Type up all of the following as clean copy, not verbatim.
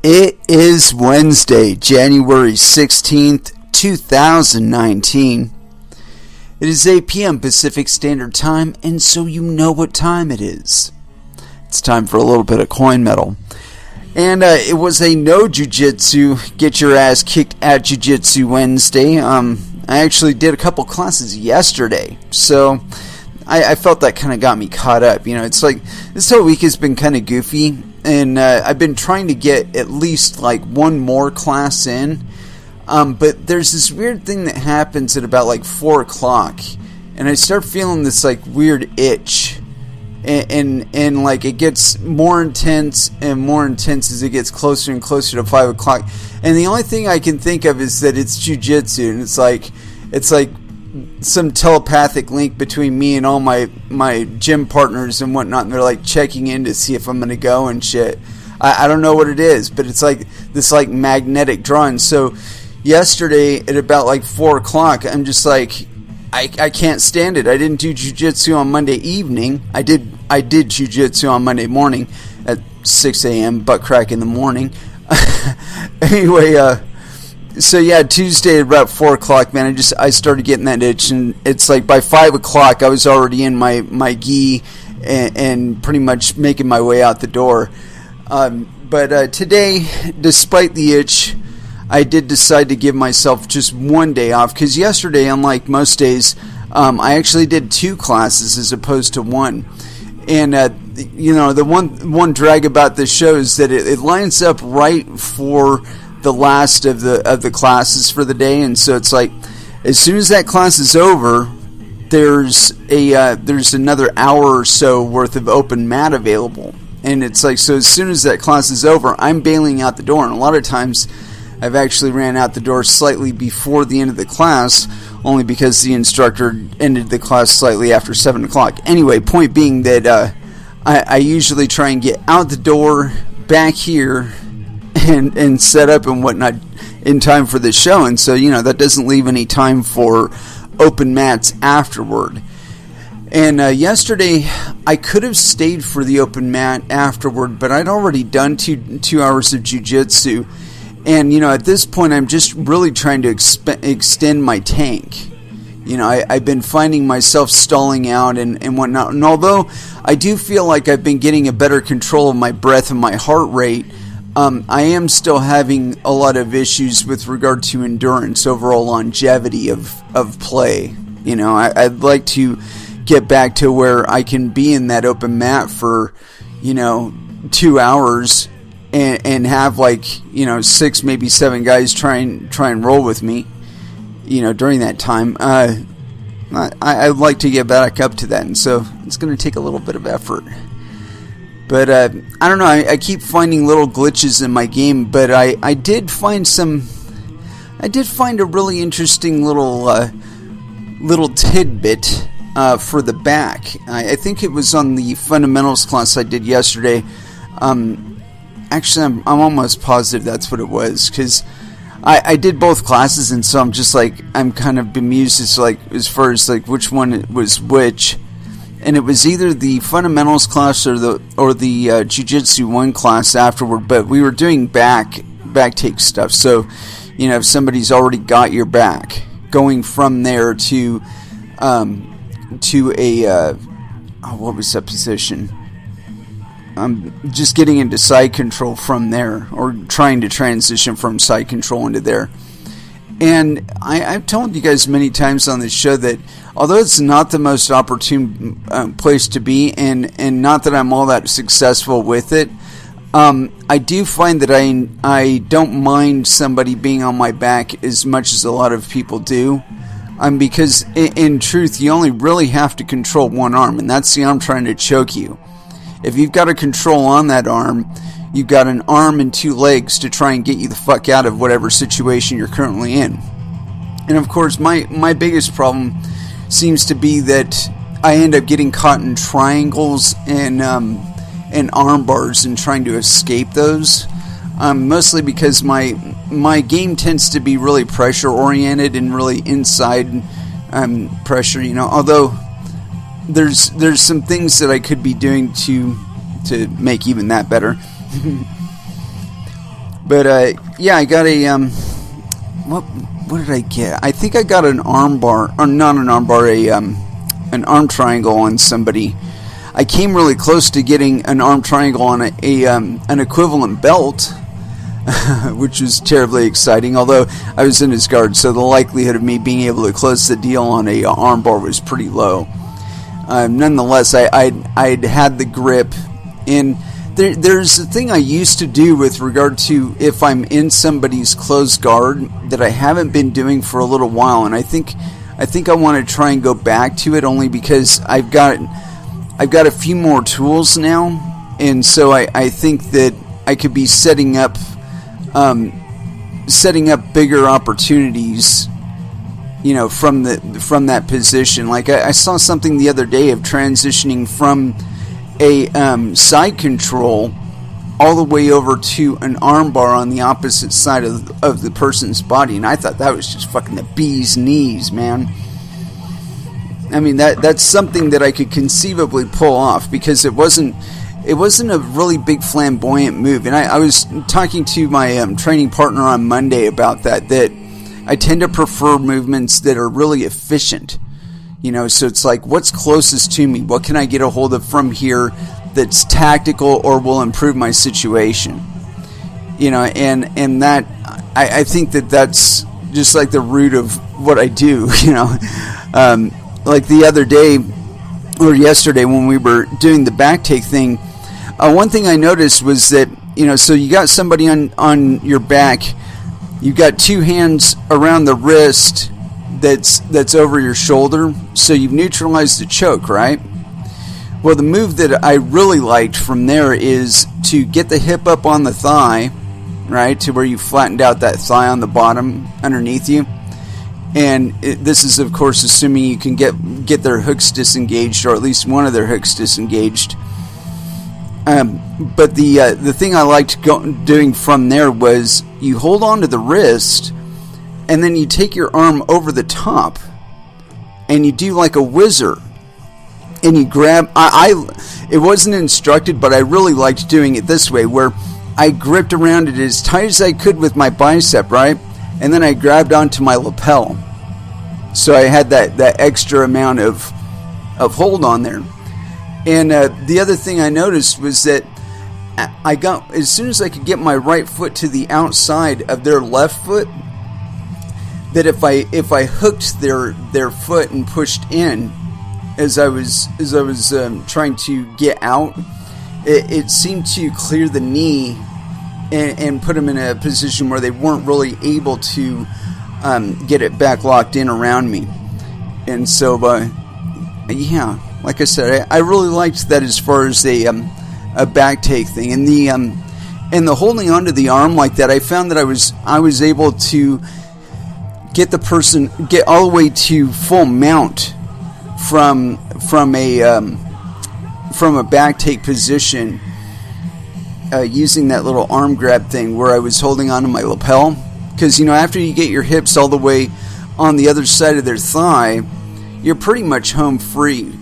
It is Wednesday, January 16th, 2019. It is 8 p.m. Pacific Standard Time, and so you know what time it is. It's time for a little bit of coin metal. And it was a no jujitsu, get your ass kicked at Jiu-Jitsu Wednesday. I actually did a couple classes yesterday, so I felt that kind of got me caught up. You know, it's like this whole week has been kind of goofy, and I've been trying to get at least like one more class in. But there's this weird thing that happens at about like 4 o'clock, and I start feeling this like weird itch. And like it gets more intense and more intense as it gets closer and closer to 5 o'clock. And the only thing I can think of is that it's jiu-jitsu, and it's like some telepathic link between me and all my gym partners and whatnot, and they're like checking in to see if I'm gonna go and shit. I don't know what it is, but it's like this like magnetic drawing. So yesterday at about like 4 o'clock, I'm just like, I can't stand it. I didn't do jiu-jitsu on Monday evening. I did jiu-jitsu on Monday morning at 6 a.m. butt crack in the morning. Anyway, so yeah, Tuesday at about 4 o'clock, man, I started getting that itch, and it's like by 5 o'clock I was already in my gi and pretty much making my way out the door. But today, despite the itch, I did decide to give myself just one day off, because yesterday, unlike most days, I actually did 2 classes as opposed to 1. And you know, the one drag about this show is that it lines up right for the last of the classes for the day, and so it's like as soon as that class is over, there's another hour or so worth of open mat available, and it's like, so as soon as that class is over, I'm bailing out the door, and a lot of times I've actually ran out the door slightly before the end of the class, only because the instructor ended the class slightly after 7 o'clock. Anyway, point being that I usually try and get out the door back here and set up and whatnot in time for the show. And so, you know, that doesn't leave any time for open mats afterward. And yesterday, I could have stayed for the open mat afterward, but I'd already done two hours of jiu-jitsu. And, you know, at this point, I'm just really trying to extend my tank. You know, I've been finding myself stalling out and whatnot. And although I do feel like I've been getting a better control of my breath and my heart rate, I am still having a lot of issues with regard to endurance, overall longevity of play. You know, I'd like to get back to where I can be in that open mat for, you know, 2 hours and have like, you know, 6, maybe 7 guys try and roll with me, you know, during that time. I'd like to get back up to that, and so it's going to take a little bit of effort. But I don't know, I keep finding little glitches in my game, but I did find a really interesting little tidbit for the back. I think it was on the fundamentals class I did yesterday. Actually, I'm almost positive that's what it was, because I did both classes, and so I'm just like, I'm kind of bemused as far as like which one was which, and it was either the fundamentals class or the Jiu-Jitsu 1 class afterward. But we were doing back take stuff, so you know, if somebody's already got your back, going from there to a what was that position? Just getting into side control from there, or trying to transition from side control into there. And I've told you guys many times on this show that although it's not the most opportune place to be, and not that I'm all that successful with it, I do find that I don't mind somebody being on my back as much as a lot of people do. Because in truth, you only really have to control one arm, and that's the arm trying to choke you. If you've got a control on that arm, you've got an arm and 2 legs to try and get you the fuck out of whatever situation you're currently in. And of course, my biggest problem seems to be that I end up getting caught in triangles and arm bars and trying to escape those. Mostly because my game tends to be really pressure oriented and really inside pressure, you know, although there's some things that I could be doing to make even that better. But yeah, I got a what did I get? I think I got an arm bar, or not an arm bar, an arm triangle on somebody. I came really close to getting an arm triangle on an equivalent belt, which was terribly exciting. Although I was in his guard, so the likelihood of me being able to close the deal on a arm bar was pretty low. Nonetheless, I'd had the grip, and there's a thing I used to do with regard to if I'm in somebody's closed guard that I haven't been doing for a little while, and I think I want to try and go back to it, only because I've got a few more tools now, and so I think that I could be setting up bigger opportunities, you know, from that position. Like I saw something the other day of transitioning from a side control all the way over to an arm bar on the opposite side of the person's body, and I thought that was just fucking the bee's knees, man. I mean, that's something that I could conceivably pull off, because it wasn't a really big flamboyant move. And I was talking to my training partner on Monday about that I tend to prefer movements that are really efficient. You know, so it's like, what's closest to me? What can I get a hold of from here that's tactical or will improve my situation? You know, and that, I think that's just like the root of what I do, you know. Like the other day, or yesterday, when we were doing the back take thing, one thing I noticed was that, you know, so you got somebody on your back, you got two hands around the wrist that's over your shoulder, so you've neutralized the choke, right? Well, the move that I really liked from there is to get the hip up on the thigh, right, to where you flattened out that thigh on the bottom underneath you. And this is, of course, assuming you can get their hooks disengaged, or at least one of their hooks disengaged. But the thing I liked doing from there was you hold on to the wrist, and then you take your arm over the top, and you do like a whizzer, and you grab. It wasn't instructed, but I really liked doing it this way, where I gripped around it as tight as I could with my bicep, right? And then I grabbed onto my lapel, so I had that extra amount of hold on there. And the other thing I noticed was that I got, as soon as I could get my right foot to the outside of their left foot, that if I hooked their foot and pushed in as I was trying to get out, it seemed to clear the knee and put them in a position where they weren't really able to get it back locked in around me. And so, yeah, like I said, I really liked that as far as a back take thing, and the holding onto the arm like that. I found that I was able to get the person get all the way to full mount from a back take position. Using that little arm grab thing where I was holding onto my lapel, because, you know, after you get your hips all the way on the other side of their thigh, you're pretty much home free,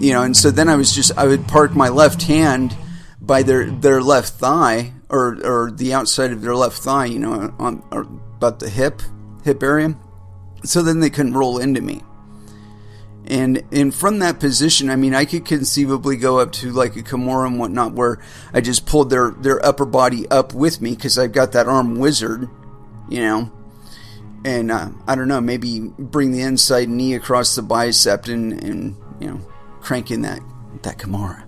you know. And so then I would park my left hand by their left thigh, or the outside of their left thigh, you know, on or about the hip area, so then they couldn't roll into me. And from that position, I mean, I could conceivably go up to like a Kimura and whatnot, where I just pulled their upper body up with me, because I've got that arm wizard, you know. And I don't know, maybe bring the inside knee across the bicep and you know, crank in that Kimura.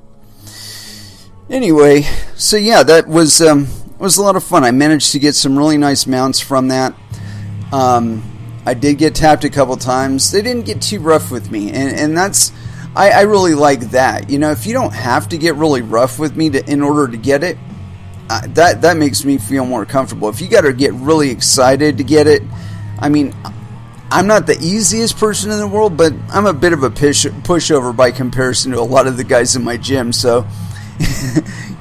Anyway, so yeah, that was a lot of fun. I managed to get some really nice mounts from that. I did get tapped a couple times. They didn't get too rough with me, and that's, I really like that. You know, if you don't have to get really rough with me in order to get it, that makes me feel more comfortable. If you got to get really excited to get it, I mean, I'm not the easiest person in the world, but I'm a bit of a pushover by comparison to a lot of the guys in my gym. So,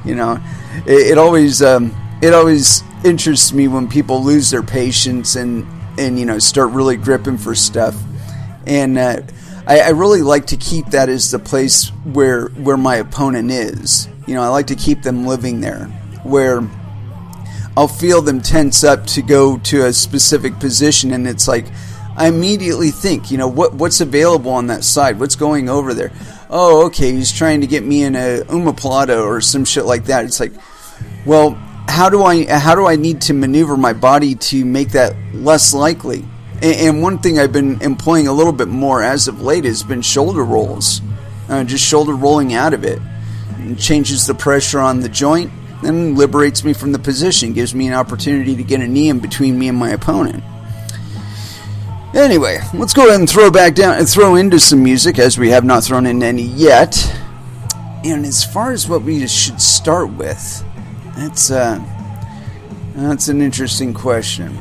you know, it always interests me when people lose their patience and you know, start really gripping for stuff. And I really like to keep that as the place where my opponent is. You know, I like to keep them living there, where I'll feel them tense up to go to a specific position, and it's like I immediately think, what's available on that side? What's going over there? Oh, okay, he's trying to get me in a omoplata or some shit like that. It's like, well, how do I need to maneuver my body to make that less likely? And one thing I've been employing a little bit more as of late has been shoulder rolls. Just shoulder rolling out of it. It changes the pressure on the joint and liberates me from the position. Gives me an opportunity to get a knee in between me and my opponent. Anyway, let's go ahead and throw back down and throw into some music, as we have not thrown in any yet. And as far as what we should start with, that's an interesting question.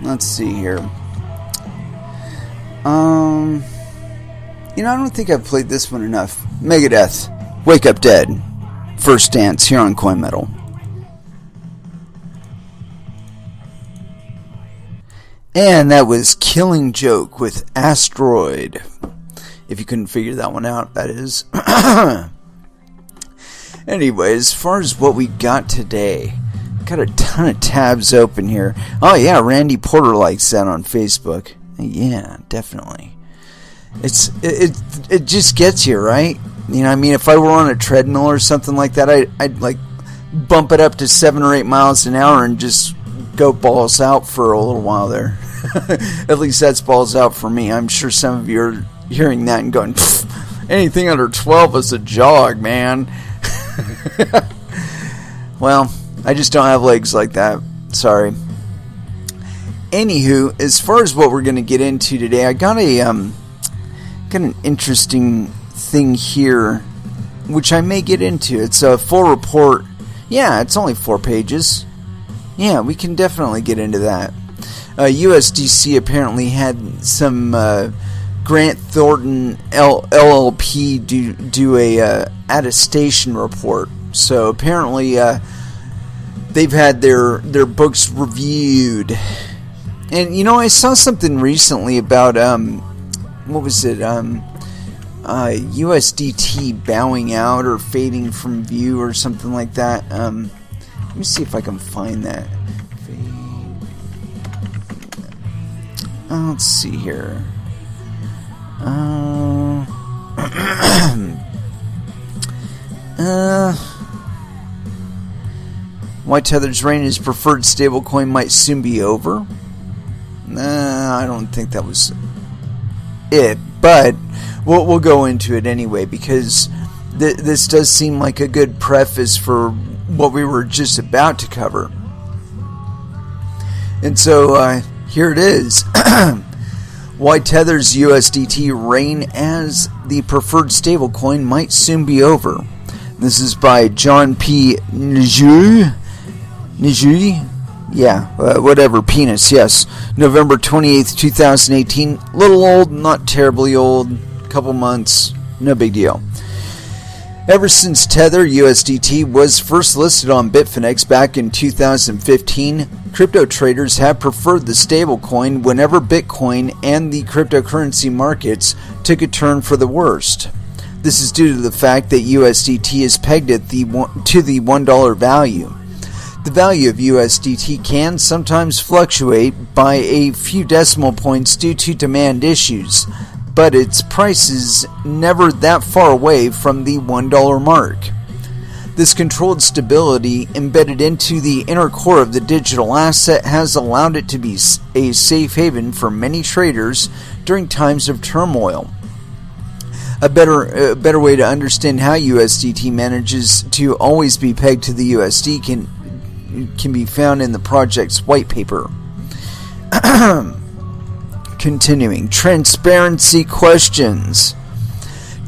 Let's see here. I don't think I've played this one enough. Megadeth, Wake Up Dead, First Dance here on Coin Metal. And that was Killing Joke with Asteroid. If you couldn't figure that one out, that is. Anyway, as far as what we got today, got a ton of tabs open here. Oh yeah, Randy Porter likes that on Facebook. Yeah, definitely. It just gets you, right? If I were on a treadmill or something like that, I'd like bump it up to 7 or 8 miles an hour and just go balls out for a little while there. At least that's balls out for me. I'm sure some of you are hearing that and going, anything under 12 is a jog, man. Well, I just don't have legs like that. Sorry. Anywho, as far as what we're going to get into today, I got an interesting thing here, which I may get into. It's a full report. Yeah, it's only 4 pages. Yeah, we can definitely get into that. USDC apparently had some Grant Thornton LLP do a attestation report. So apparently they've had their books reviewed. And I saw something recently about what was it? USDT bowing out or fading from view or something like that. Let me see if I can find that. Let's see here. Why Tether's reign as preferred stablecoin might soon be over. I don't think that was it, but we'll go into it anyway, because this does seem like a good preface for what we were just about to cover. And so here it is. Why Tether's USDT reign as the preferred stablecoin might soon be over. This is by John P. Nijuri? Yeah, whatever, penis, yes. November 28th, 2018. Little old, not terribly old. Couple months, no big deal. Ever since Tether USDT was first listed on Bitfinex back in 2015, crypto traders have preferred the stablecoin whenever Bitcoin and the cryptocurrency markets took a turn for the worst. This is due to the fact that USDT is pegged at to the $1 value. The value of USDT can sometimes fluctuate by a few decimal points due to demand issues, but its price is never that far away from the $1 mark. This controlled stability embedded into the inner core of the digital asset has allowed it to be a safe haven for many traders during times of turmoil. A better way to understand how USDT manages to always be pegged to the USD can be found in the project's white paper. Continuing, transparency questions.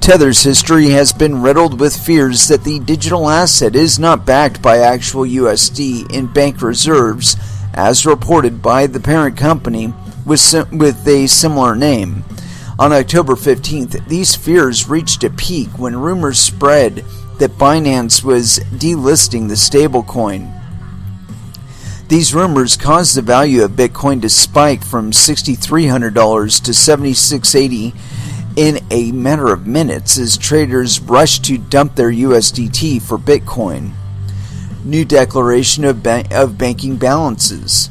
Tether's history has been riddled with fears that the digital asset is not backed by actual USD in bank reserves, as reported by the parent company with a similar name. On October 15th, these fears reached a peak when rumors spread that Binance was delisting the stablecoin. These rumors caused the value of Bitcoin to spike from $6,300 to $7,680 in a matter of minutes as traders rushed to dump their USDT for Bitcoin. new declaration of banking balances.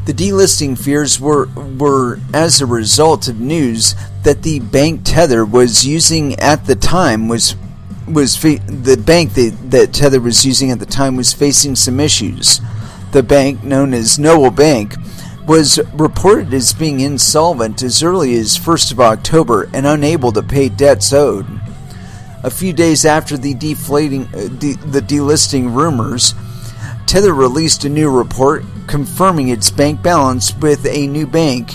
The delisting fears were as a result of news that the bank Tether was using at the time the bank that Tether was using at the time was facing some issues. The bank, known as Noble Bank, was reported as being insolvent as early as 1st of October and unable to pay debts owed. A few days after the delisting rumors, Tether released a new report confirming its bank balance with a new bank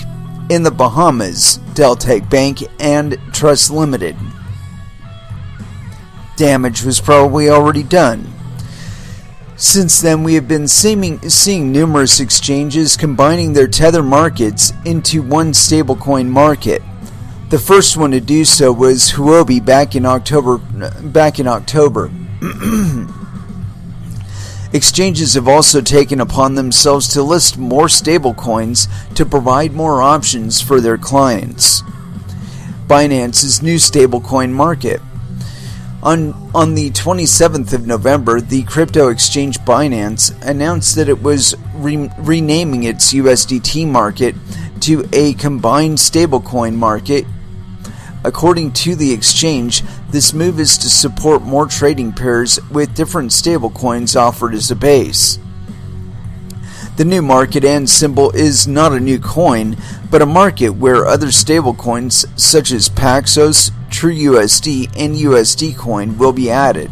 in the Bahamas, Deltec Bank and Trust Limited. Damage was probably already done. Since then, we have been seeing numerous exchanges combining their Tether markets into one stablecoin market. The first one to do so was Huobi back in October. Exchanges have also taken upon themselves to list more stablecoins to provide more options for their clients. Binance's new stablecoin market. On the 27th of November, the crypto exchange Binance announced that it was renaming its USDT market to a combined stablecoin market. According to the exchange, this move is to support more trading pairs with different stablecoins offered as a base. The new market and symbol is not a new coin, but a market where other stablecoins such as Paxos, TrueUSD, and USD Coin will be added.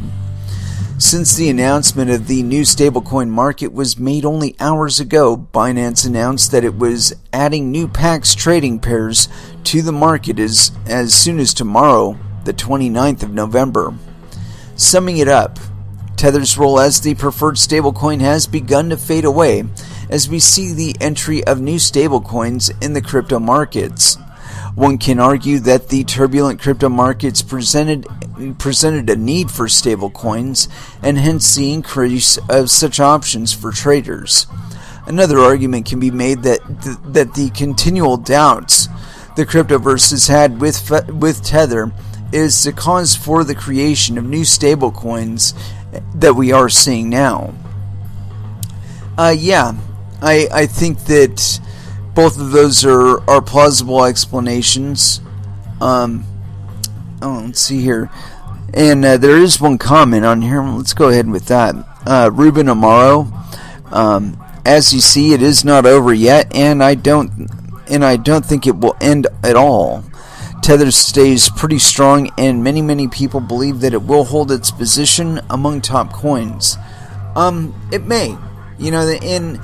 Since the announcement of the new stablecoin market was made only hours ago, Binance announced that it was adding new Pax trading pairs to the market as soon as tomorrow, the 29th of November. Summing it up, Tether's role as the preferred stablecoin has begun to fade away as we see the entry of new stablecoins in the crypto markets. One can argue that the turbulent crypto markets presented a need for stablecoins and hence the increase of such options for traders. Another argument can be made that the continual doubts the cryptoverse has had with Tether is the cause for the creation of new stablecoins that we are seeing now. I think that both of those are plausible explanations. Let's see here. And there is one comment on here. Let's go ahead with that. Ruben Amaro. As you see, it is not over yet, and I don't think it will end at all. Tether stays pretty strong, and many people believe that it will hold its position among top coins. It may, and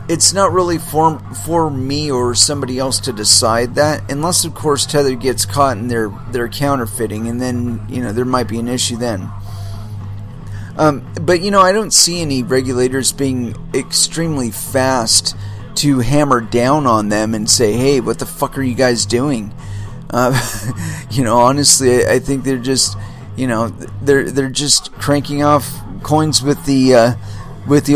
it's not really for me or somebody else to decide that, unless of course Tether gets caught in their counterfeiting, and then there might be an issue then. But I don't see any regulators being extremely fast to hammer down on them and say, "Hey, what the fuck are you guys doing?" Honestly, I think they're just, they're just cranking off coins with the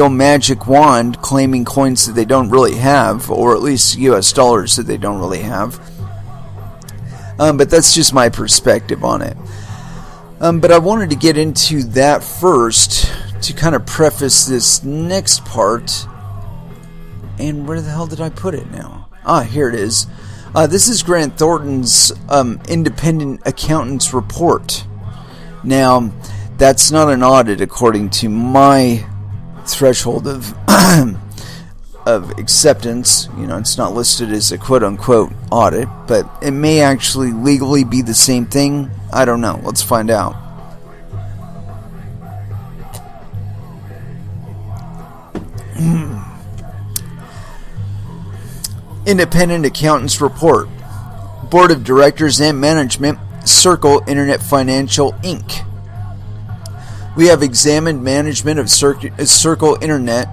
old magic wand, claiming coins that they don't really have, or at least US dollars that they don't really have. But that's just my perspective on it. But I wanted to get into that first to kind of preface this next part. And where the hell did I put it now? Here it is. This is Grant Thornton's independent accountant's report. Now, that's not an audit according to my threshold of acceptance. It's not listed as a quote-unquote audit, but it may actually legally be the same thing. I don't know. Let's find out. Independent Accountants Report. Board of Directors and Management, Circle Internet Financial, Inc. We have examined management of Circle Internet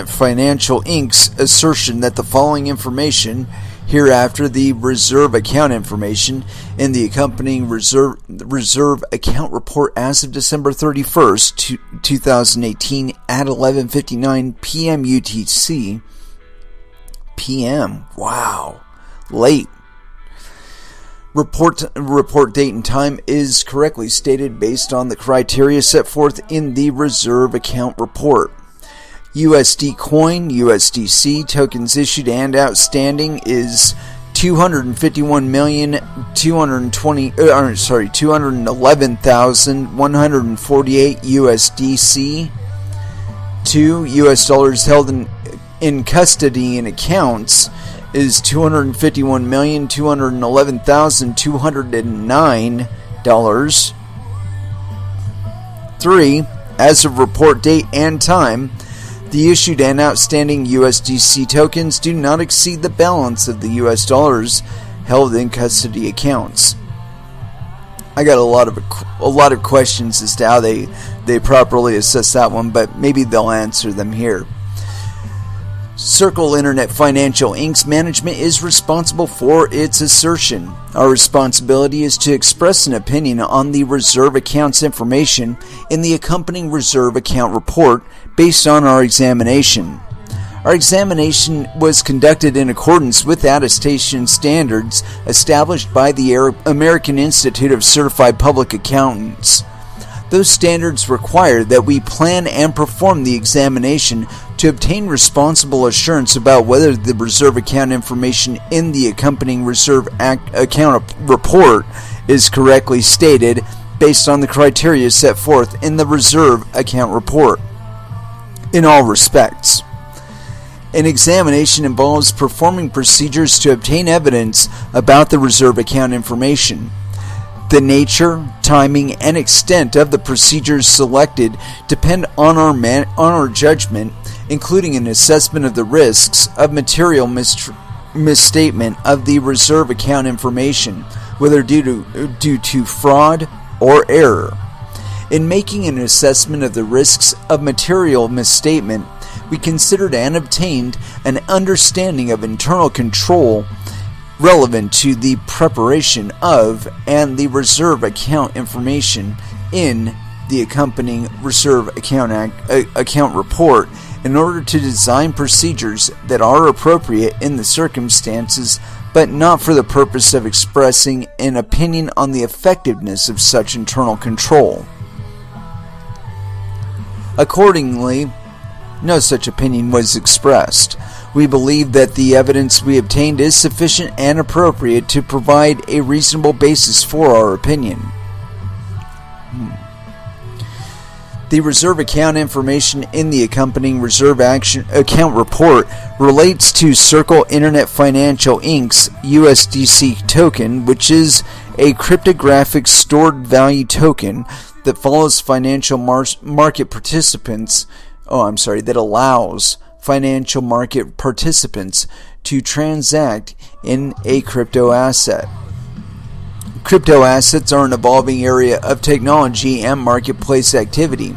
Financial, Inc.'s assertion that the following information, hereafter the reserve account information, in the accompanying reserve account report as of December 31st, 2018 at 11:59 p.m. UTC. PM. Wow. Late. Report date and time is correctly stated based on the criteria set forth in the reserve account report. USD coin, USDC tokens issued and outstanding is 211,148 USDC. 2 US dollars held in custody in accounts is $251,211,209. 3. As of report date and time, the issued and outstanding USDC tokens do not exceed the balance of the US dollars held in custody accounts. I got a lot of questions as to how they properly assess that one, but maybe they'll answer them here. Circle Internet Financial Inc.'s management is responsible for its assertion. Our responsibility is to express an opinion on the reserve accounts information in the accompanying reserve account report based on our examination. Our examination was conducted in accordance with attestation standards established by the American Institute of Certified Public Accountants. Those standards require that we plan and perform the examination to obtain responsible assurance about whether the reserve account information in the accompanying reserve account report is correctly stated based on the criteria set forth in the reserve account report. In all respects, an examination involves performing procedures to obtain evidence about the reserve account information. The nature, timing, and extent of the procedures selected depend on our judgment, including an assessment of the risks of material misstatement of the reserve account information, whether due to fraud or error. In making an assessment of the risks of material misstatement, we considered and obtained an understanding of internal control relevant to the preparation of and the reserve account information in the accompanying reserve account report in order to design procedures that are appropriate in the circumstances, but not for the purpose of expressing an opinion on the effectiveness of such internal control. Accordingly, no such opinion was expressed. We believe that the evidence we obtained is sufficient and appropriate to provide a reasonable basis for our opinion. The reserve account information in the accompanying reserve account report relates to Circle Internet Financial Inc.'s USDC token, which is a cryptographic stored value token that follows financial market participants. That allows financial market participants to transact in a crypto asset. Crypto assets are an evolving area of technology and marketplace activity.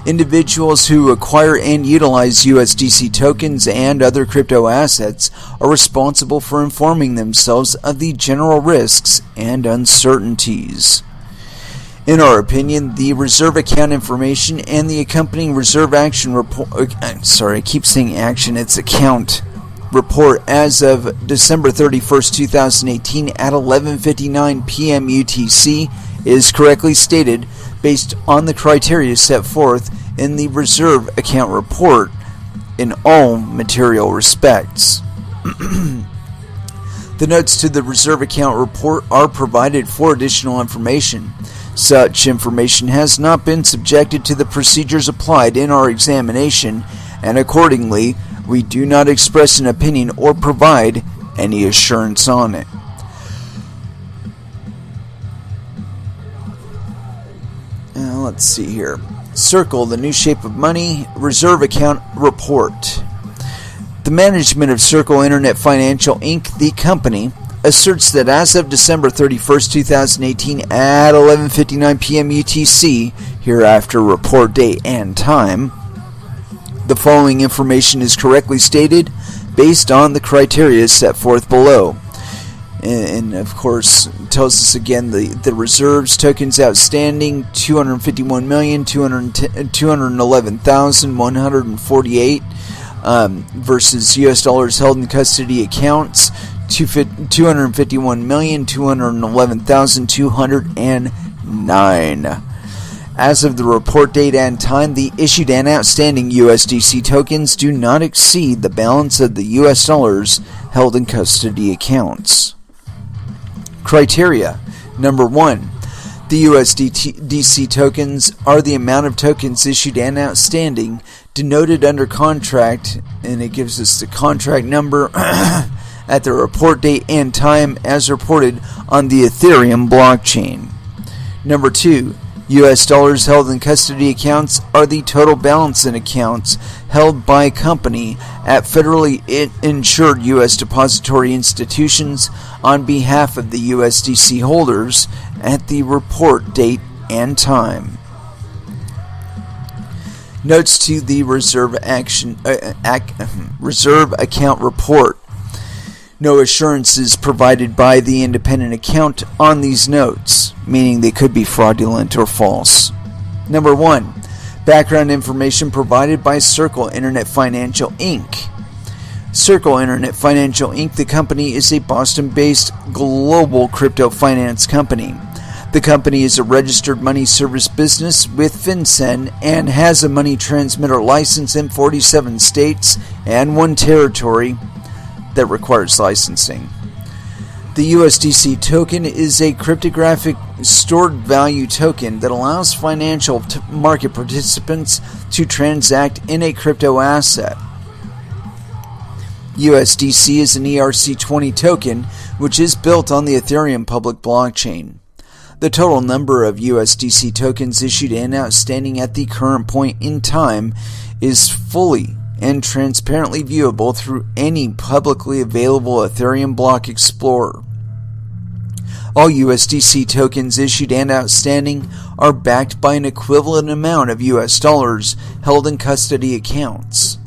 Individuals who acquire and utilize USDC tokens and other crypto assets are responsible for informing themselves of the general risks and uncertainties. In our opinion, the reserve account information and the accompanying reserve action report, account report as of December 31st, 2018 at 11:59 p.m. UTC is correctly stated based on the criteria set forth in the reserve account report in all material respects. The notes to the reserve account report are provided for additional information. Such information has not been subjected to the procedures applied in our examination, and accordingly, we do not express an opinion or provide any assurance on it. Now, let's see here. Circle, the New Shape of Money, Reserve Account Report. The management of Circle Internet Financial Inc., the company, asserts that as of December 31st, 2018 at 11:59 p.m. UTC, hereafter report date and time, the following information is correctly stated based on the criteria set forth below. And of course, it tells us again the reserves tokens outstanding 251,211,148 versus US dollars held in custody accounts 251,211,209. As of the report date and time, the issued and outstanding USDC tokens do not exceed the balance of the US dollars held in custody accounts. Criteria. Number 1. The USDC tokens are the amount of tokens issued and outstanding denoted under contract, and it gives us the contract number at the report date and time as reported on the Ethereum blockchain. Number 2. US dollars held in custody accounts are the total balance in accounts held by a company at federally insured US depository institutions on behalf of the USDC holders at the report date and time. Notes to the Reserve Account Report. No assurances provided by the independent account on these notes, meaning they could be fraudulent or false. Number 1. Background information provided by Circle Internet Financial Inc. Circle Internet Financial Inc., the company, is a Boston-based global crypto finance company. The company is a registered money service business with FinCEN and has a money transmitter license in 47 states and 1 territory that requires licensing. The USDC token is a cryptographic stored value token that allows financial market participants to transact in a crypto asset. USDC is an ERC20 token which is built on the Ethereum public blockchain. The total number of USDC tokens issued and outstanding at the current point in time is fully and transparently viewable through any publicly available Ethereum block explorer. All USDC tokens issued and outstanding are backed by an equivalent amount of US dollars held in custody accounts.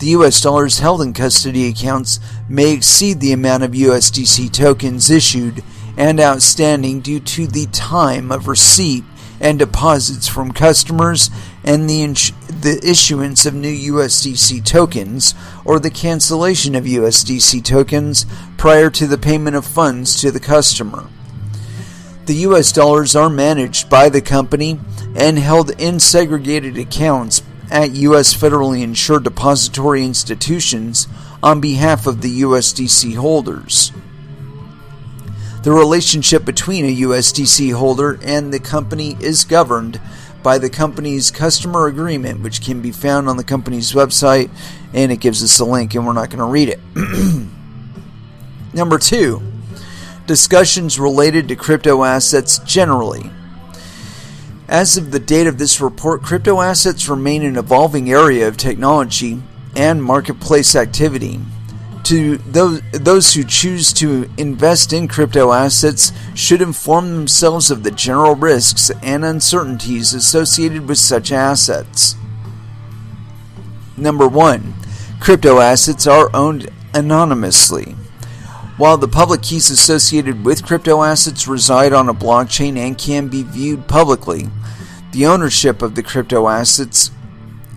The US dollars held in custody accounts may exceed the amount of USDC tokens issued and outstanding due to the time of receipt and deposits from customers and the issuance of new USDC tokens or the cancellation of USDC tokens prior to the payment of funds to the customer. The US dollars are managed by the company and held in segregated accounts at US federally insured depository institutions on behalf of the USDC holders. The relationship between a USDC holder and the company is governed by the company's customer agreement, which can be found on the company's website, and it gives us a link, and we're not going to read it. Number 2, discussions related to crypto assets generally. As of the date of this report, crypto assets remain an evolving area of technology and marketplace activity. To those who choose to invest in crypto assets should inform themselves of the general risks and uncertainties associated with such assets. Number 1. Crypto assets are owned anonymously. While the public keys associated with crypto assets reside on a blockchain and can be viewed publicly, the ownership of the crypto assets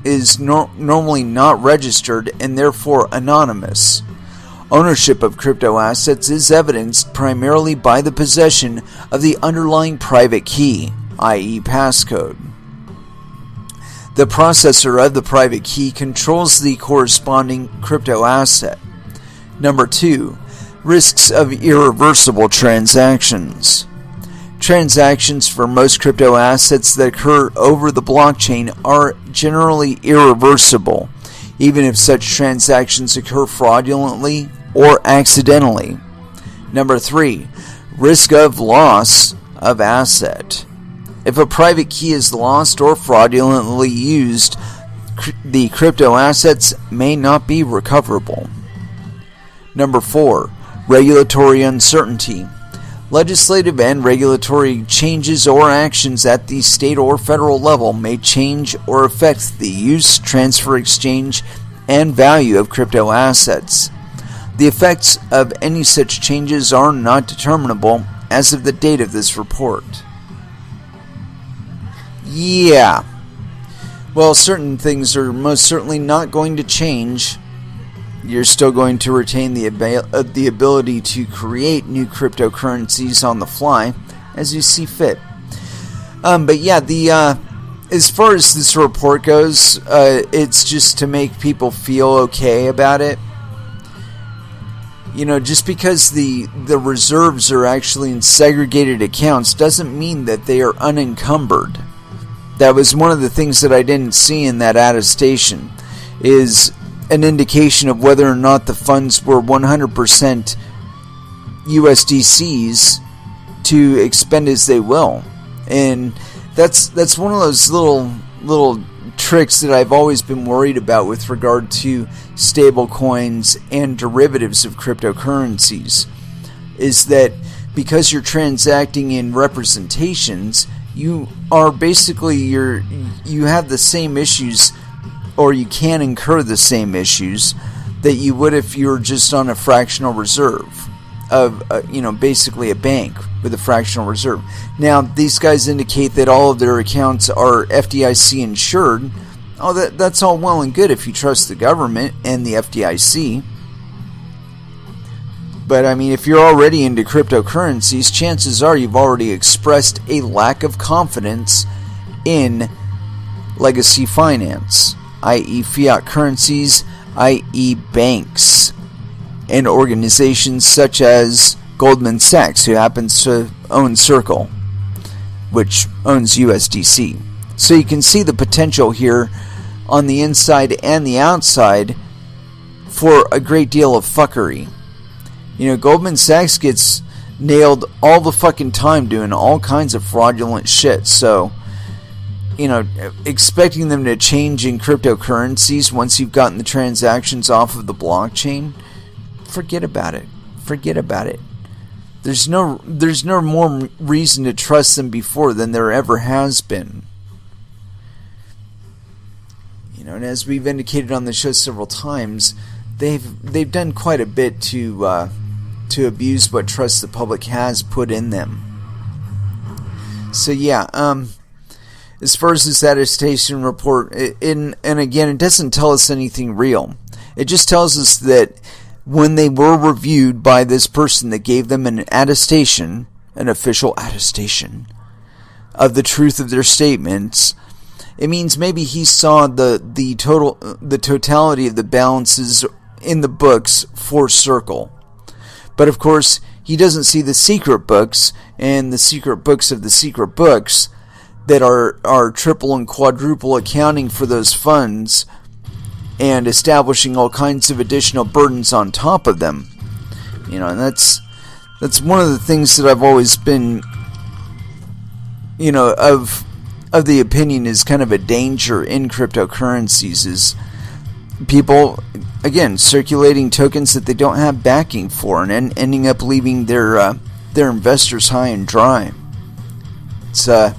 is normally not registered and therefore anonymous. Ownership of crypto assets is evidenced primarily by the possession of the underlying private key, i.e. passcode. The processor of the private key controls the corresponding crypto asset. Number 2. Risks of irreversible transactions. Transactions for most crypto assets that occur over the blockchain are generally irreversible, even if such transactions occur fraudulently or accidentally. Number 3. Risk of loss of asset. If a private key is lost or fraudulently used, the crypto assets may not be recoverable. Number 4. Regulatory uncertainty. Legislative and regulatory changes or actions at the state or federal level may change or affect the use, transfer, exchange, and value of crypto assets. The effects of any such changes are not determinable as of the date of this report. Yeah. Well, certain things are most certainly not going to change You're still going to retain the ability to create new cryptocurrencies on the fly as you see fit. But yeah, as far as this report goes, it's just to make people feel okay about it. Just because the reserves are actually in segregated accounts doesn't mean that they are unencumbered. That was one of the things that I didn't see in that attestation, is an indication of whether or not the funds were 100% USDCs to expend as they will. And that's one of those little tricks that I've always been worried about with regard to stablecoins and derivatives of cryptocurrencies, is that because you're transacting in representations, you are basically you have the same issues, or you can incur the same issues that you would if you were just on a fractional reserve of basically a bank with a fractional reserve. Now these guys indicate that all of their accounts are FDIC insured. Oh, that's all well and good if you trust the government and the FDIC. But I mean, if you're already into cryptocurrencies, chances are you've already expressed a lack of confidence in legacy finance, i.e. fiat currencies, i.e. banks, and organizations such as Goldman Sachs, who happens to own Circle, which owns USDC. So you can see the potential here on the inside and the outside for a great deal of fuckery. Goldman Sachs gets nailed all the fucking time doing all kinds of fraudulent shit. So, expecting them to change in cryptocurrencies once you've gotten the transactions off of the blockchain, forget about it. Forget about it. There's no more reason to trust them before than there ever has been. And as we've indicated on the show several times, they've done quite a bit to abuse what trust the public has put in them. So yeah, as far as this attestation report, and again, it doesn't tell us anything real. It just tells us that when they were reviewed by this person that gave them an attestation, an official attestation of the truth of their statements, it means maybe he saw the totality of the balances in the books for Circle. But of course, he doesn't see the secret books and the secret books of the secret books that are triple and quadruple accounting for those funds and establishing all kinds of additional burdens on top of them. And that's one of the things that I've always been, of the opinion is kind of a danger in cryptocurrencies, is people, again, circulating tokens that they don't have backing for and ending up leaving their investors high and dry. It's a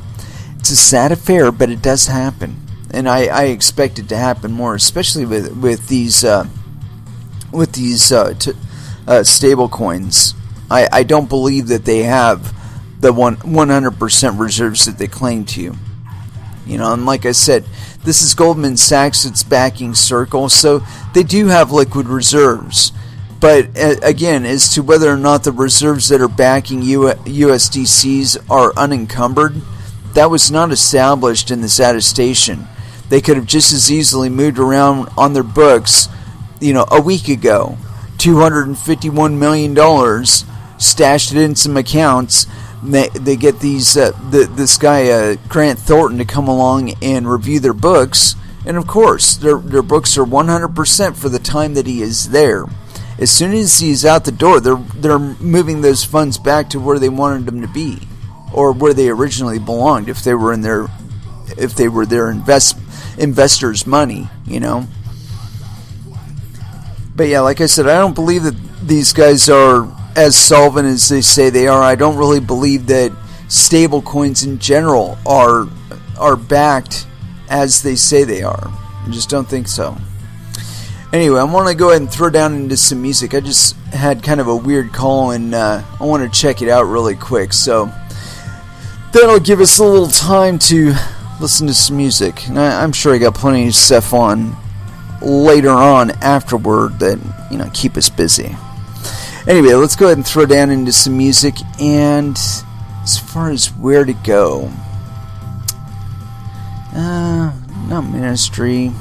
sad affair, but it does happen. And I expect it to happen more, especially with these stable coins. I don't believe that they have the 100% reserves that they claim to. And like I said, this is Goldman Sachs that's backing Circle, so they do have liquid reserves. But again, as to whether or not the reserves that are backing USDCs are unencumbered, that was not established in this attestation. They could have just as easily moved around on their books, a week ago, $251 million, stashed it in some accounts. They get this guy Grant Thornton to come along and review their books, and of course their books are 100% for the time that he is there. As soon as he's out the door, they're moving those funds back to where they wanted them to be, or where they originally belonged if they were their investors' money, But yeah, like I said, I don't believe that these guys are as solvent as they say they are. I don't really believe that stablecoins in general are backed as they say they are. I just don't think so. Anyway, I want to go ahead and throw down into some music. I just had kind of a weird call, and I want to check it out really quick. So that'll give us a little time to listen to some music. And I'm sure I got plenty of stuff on later on afterward that, keep us busy. Anyway, let's go ahead and throw down into some music. And as far as where to go, not Ministry,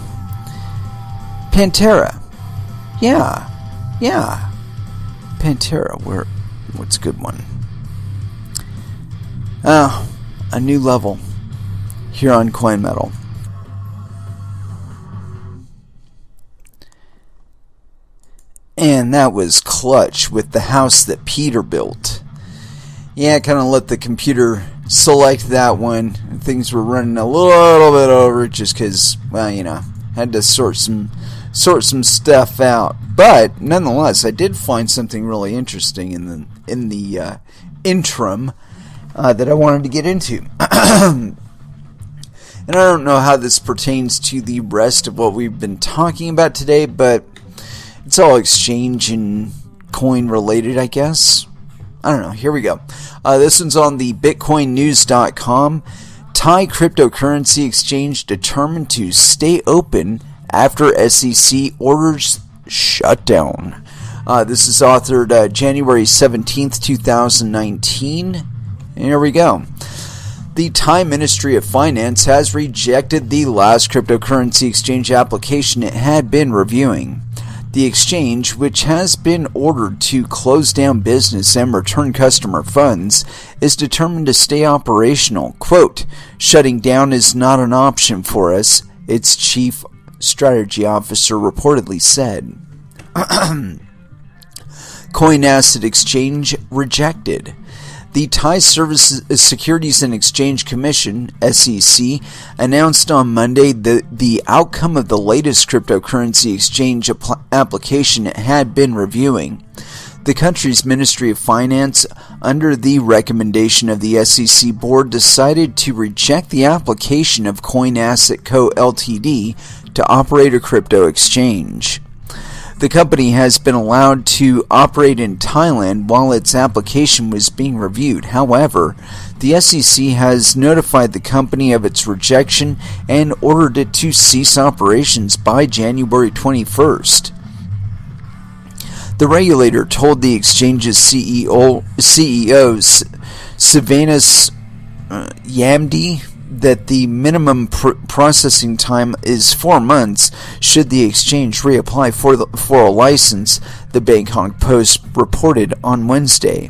Pantera. Yeah, Pantera. What's a good one? A New Level here on Coin Metal. And that was Clutch with The House That Peter Built. Yeah, I kind of let the computer select that one. Things were running a little bit over just because, had to sort some stuff out. But nonetheless, I did find something really interesting in the interim that I wanted to get into. And I don't know how this pertains to the rest of what we've been talking about today, but it's all exchange and coin related, I guess. I don't know. Here we go. This one's on the bitcoinnews.com. Thai cryptocurrency exchange determined to stay open after SEC orders shutdown. This is authored January 17th, 2019. And here we go. The Thai Ministry of Finance has rejected the last cryptocurrency exchange application it had been reviewing. The exchange, which has been ordered to close down business and return customer funds, is determined to stay operational. Quote, "Shutting down is not an option for us," its chief strategy officer reportedly said. Coin Asset Exchange rejected. The Thai Securities and Exchange Commission, SEC, announced on Monday the outcome of the latest cryptocurrency exchange application it had been reviewing. The country's Ministry of Finance, under the recommendation of the SEC board, decided to reject the application of Coin Asset Co. Ltd. To operate a crypto exchange. The company has been allowed to operate in Thailand while its application was being reviewed. However, the SEC has notified the company of its rejection and ordered it to cease operations by January 21st. The regulator told the exchange's CEO Sylvanus Yamdi that the minimum processing time is 4 months should the exchange reapply for a license, the Bangkok Post reported on Wednesday.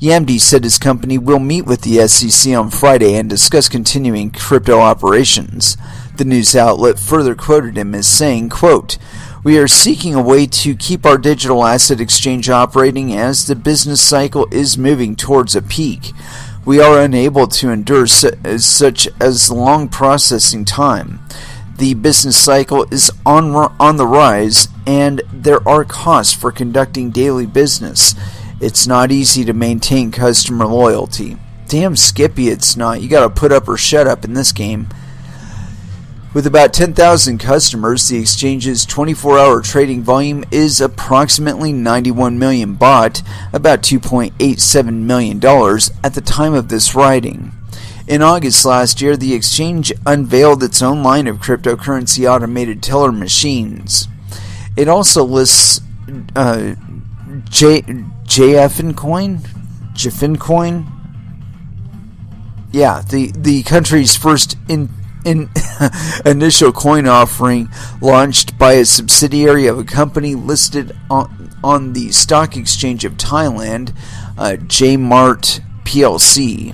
Yamdi said his company will meet with the SEC on Friday and discuss continuing crypto operations. The news outlet further quoted him as saying, quote, "We are seeking a way to keep our digital asset exchange operating as the business cycle is moving towards a peak. We are unable to endure such as long processing time. The business cycle is on the rise, and there are costs for conducting daily business. It's not easy to maintain customer loyalty." Damn Skippy, it's not. You gotta put up or shut up in this game. With about 10,000 customers, the exchange's 24-hour trading volume is approximately 91 million baht, about $2.87 million at the time of this writing. In August last year, the exchange unveiled its own line of cryptocurrency automated teller machines. It also lists JFincoin? Yeah, the country's first initial coin offering, launched by a subsidiary of a company listed on the Stock Exchange of Thailand, J-Mart PLC.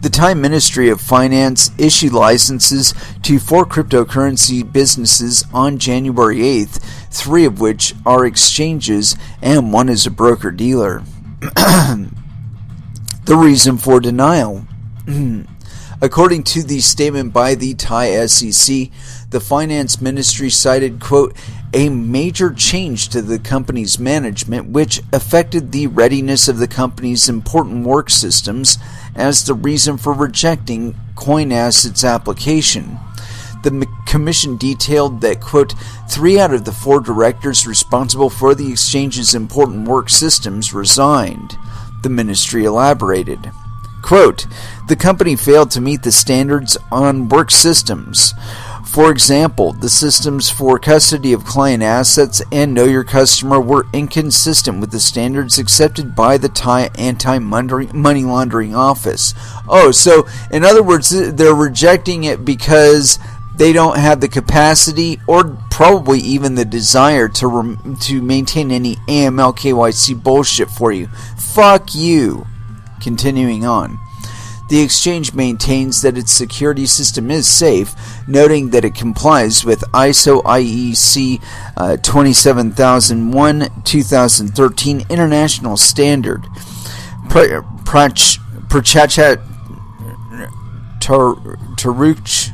The Thai Ministry of Finance issued licenses to 4 cryptocurrency businesses on January 8th, 3 of which are exchanges and 1 is a broker-dealer. The reason for denial. According to the statement by the Thai SEC, the Finance Ministry cited, quote, "a major change to the company's management which affected the readiness of the company's important work systems as the reason for rejecting Coin Asset's application." The commission detailed that, quote, 3 out of the 4 directors responsible for the exchange's important work systems resigned. The ministry elaborated. Quote, "The company failed to meet the standards on work systems. For example, the systems for custody of client assets and Know Your Customer were inconsistent with the standards accepted by the Thai Anti-Money Laundering Office. Oh, so in other words, they're rejecting it because they don't have the capacity or probably even the desire to maintain any AML KYC bullshit for you. Fuck you. Continuing on. The exchange maintains that its security system is safe, noting that it complies with ISO IEC 27001-2013 International Standard. Prachachat Taruch,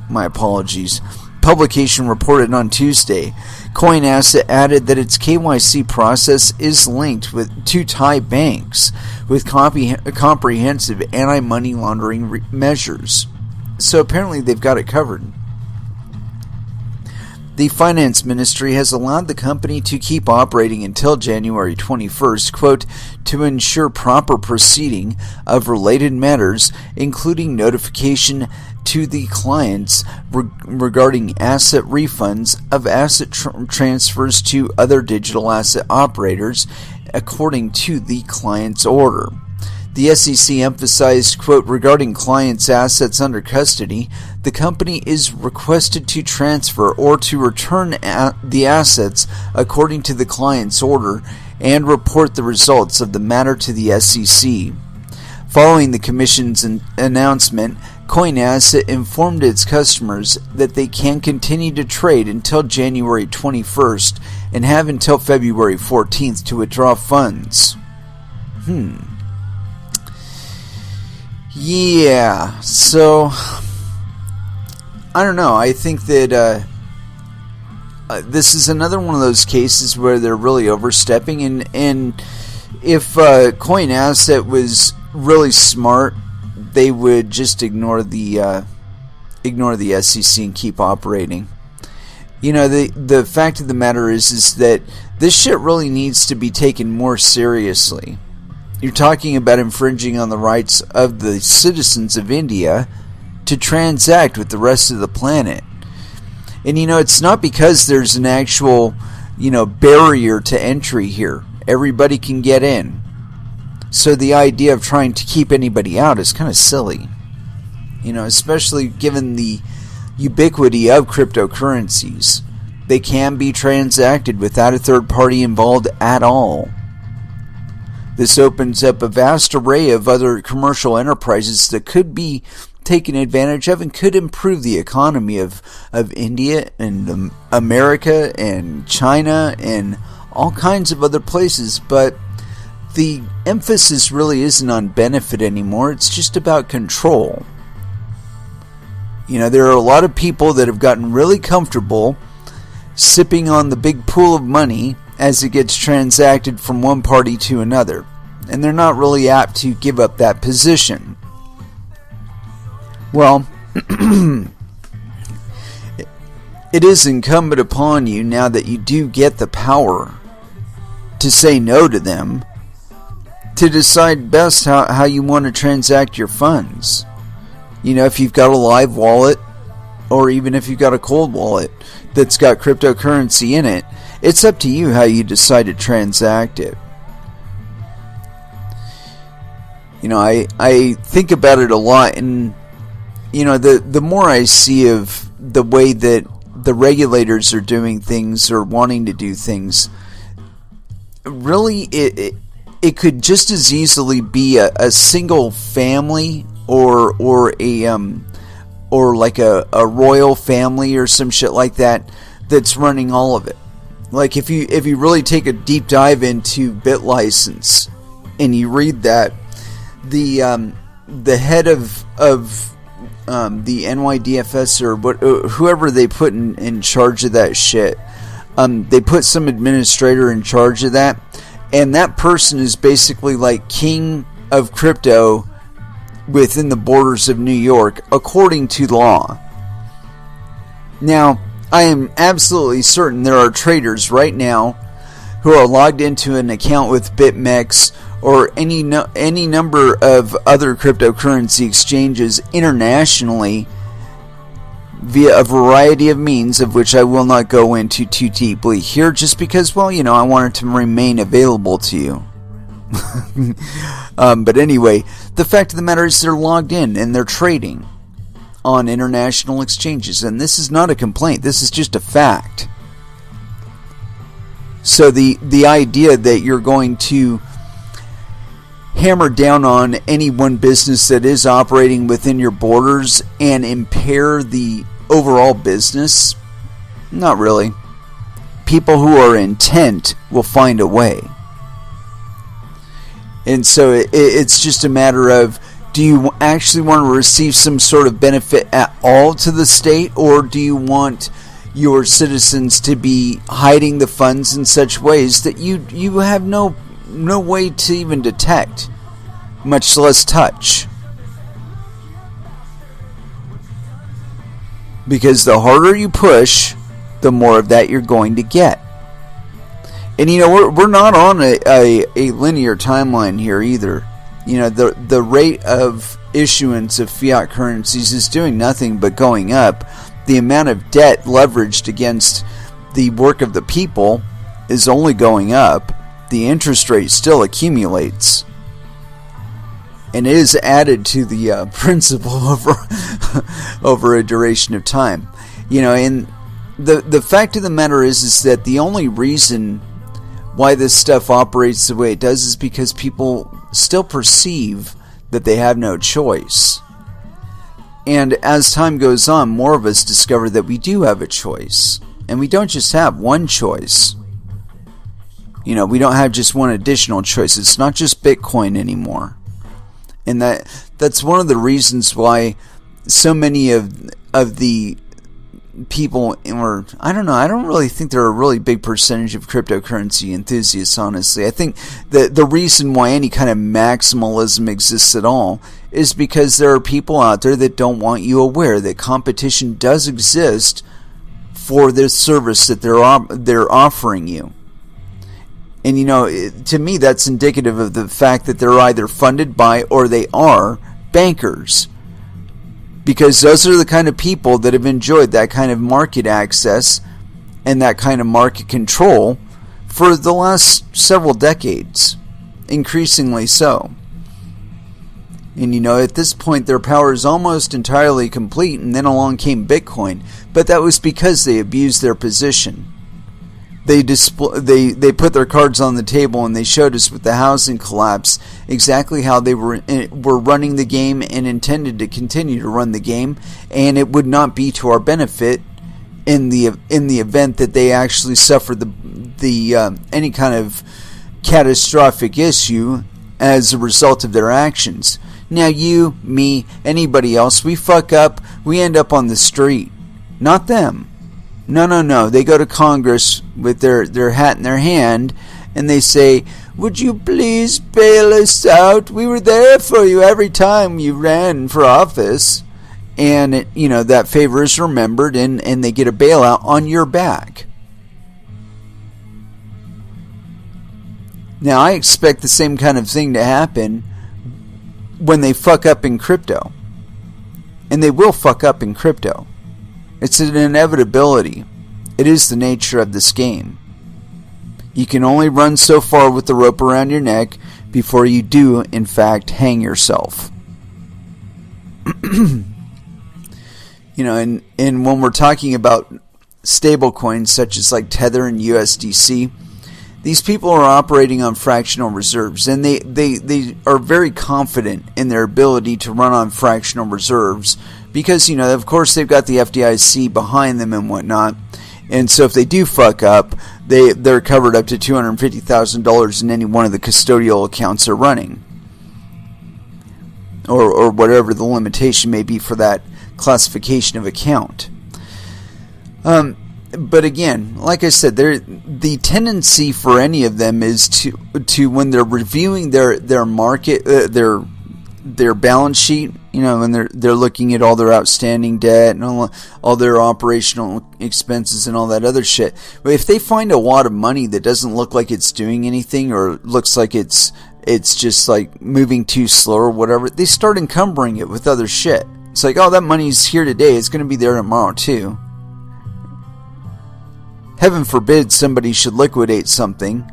my apologies, publication reported on Tuesday. CoinAsset added that its KYC process is linked to Thai banks with comprehensive anti-money laundering measures. So apparently they've got it covered. The Finance Ministry has allowed the company to keep operating until January 21st, quote, to ensure proper proceeding of related matters, including notification to the clients regarding asset refunds of asset transfers to other digital asset operators, according to the client's order. The SEC emphasized, quote, regarding clients' assets under custody, the company is requested to transfer or to return the assets according to the client's order and report the results of the matter to the SEC. Following the Commission's announcement, CoinAsset informed its customers that they can continue to trade until January 21st and have until February 14th to withdraw funds. Yeah, so I don't know. I think that this is another one of those cases where they're really overstepping, and if CoinAsset was really smart, they would just ignore the SEC and keep operating. You know, the fact of the matter is that this shit really needs to be taken more seriously. You're talking about infringing on the rights of the citizens of India to transact with the rest of the planet. And you know, it's not because there's an actual, barrier to entry here. Everybody can get in. So the idea of trying to keep anybody out is kind of silly. Especially given the ubiquity of cryptocurrencies. They can be transacted without a third party involved at all. This opens up a vast array of other commercial enterprises that could be taken advantage of and could improve the economy of India and America and China and all kinds of other places. But the emphasis really isn't on benefit anymore. It's just about control. There are a lot of people that have gotten really comfortable sipping on the big pool of money as it gets transacted from one party to another. And they're not really apt to give up that position. Well, it is incumbent upon you, now that you do get the power to say no to them, to decide best how you want to transact your funds. If you've got a live wallet, or even if you've got a cold wallet that's got cryptocurrency in it, it's up to you how you decide to transact it. I think about it a lot, and the more I see of the way that the regulators are doing things or wanting to do things, really it could just as easily be a single family or like a royal family or some shit like that that's running all of it. Like if you really take a deep dive into BitLicense and you read that, the head of the NYDFS or whoever they put in charge of that shit, they put some administrator in charge of that, and that person is basically like king of crypto within the borders of New York, according to law. Now, I am absolutely certain there are traders right now who are logged into an account with BitMEX or any number of other cryptocurrency exchanges internationally via a variety of means, of which I will not go into too deeply here, just because, well, I want it to remain available to you. But anyway, the fact of the matter is they're logged in and they're trading on international exchanges, and this is not a complaint, this is just a fact. So the idea that you're going to hammer down on any one business that is operating within your borders and impair the overall business, not really. People who are intent will find a way. And so it's just a matter of, do you actually want to receive some sort of benefit at all to the state, or do you want your citizens to be hiding the funds in such ways that you have no way to even detect, much less touch? Because the harder you push, the more of that you're going to get. And we're not on a linear timeline here either. The rate of issuance of fiat currencies is doing nothing but going up. The amount of debt leveraged against the work of the people is only going up. The interest rate still accumulates. And it is added to the principal over a duration of time. And the fact of the matter is that the only reason why this stuff operates the way it does is because people still perceive that they have no choice. And as time goes on, more of us discover that we do have a choice. And we don't just have one choice. We don't have just one additional choice. It's not just Bitcoin anymore. And that's one of the reasons why so many of the people, or I don't really think there are a really big percentage of cryptocurrency enthusiasts, honestly. I think the reason why any kind of maximalism exists at all is because there are people out there that don't want you aware that competition does exist for this service that they're offering you. And to me that's indicative of the fact that they're either funded by, or they are, bankers. Because those are the kind of people that have enjoyed that kind of market access and that kind of market control for the last several decades, increasingly so. And at this point their power is almost entirely complete, and then along came Bitcoin. But that was because they abused their position. They put their cards on the table, and they showed us with the housing collapse exactly how they were running the game and intended to continue to run the game, and it would not be to our benefit in the event that they actually suffered the any kind of catastrophic issue as a result of their actions. Now you, me, anybody else, we fuck up, we end up on the street, not them. No. They go to Congress with their hat in their hand, and they say, "Would you please bail us out? We were there for you every time you ran for office." And that favor is remembered, and they get a bailout on your back. Now I expect the same kind of thing to happen when they fuck up in crypto. And they will fuck up in crypto. It's an inevitability. It is the nature of this game. You can only run so far with the rope around your neck before you do, in fact, hang yourself. And when we're talking about stablecoins such as like Tether and USDC, these people are operating on fractional reserves, and they are very confident in their ability to run on fractional reserves because, of course, they've got the FDIC behind them and whatnot. And so if they do fuck up, they're covered up to $250,000 in any one of the custodial accounts they're running. Or whatever the limitation may be for that classification of account. But again, like I said, the tendency for any of them is to when they're reviewing their market, their balance sheet, when they're looking at all their outstanding debt and all their operational expenses and all that other shit. But if they find a wad of money that doesn't look like it's doing anything, or looks like it's just like moving too slow or whatever, they start encumbering it with other shit. It's like, oh, that money's here today. It's going to be there tomorrow too. Heaven forbid somebody should liquidate something,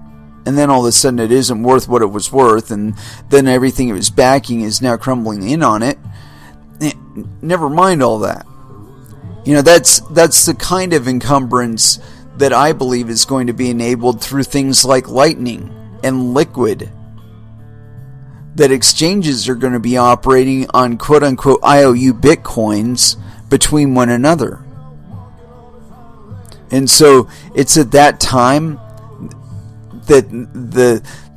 and then all of a sudden it isn't worth what it was worth, and then everything it was backing is now crumbling in on it. Never mind all that. That's the kind of encumbrance that I believe is going to be enabled through things like Lightning and Liquid. That exchanges are going to be operating on quote-unquote IOU bitcoins between one another. And so it's at that time that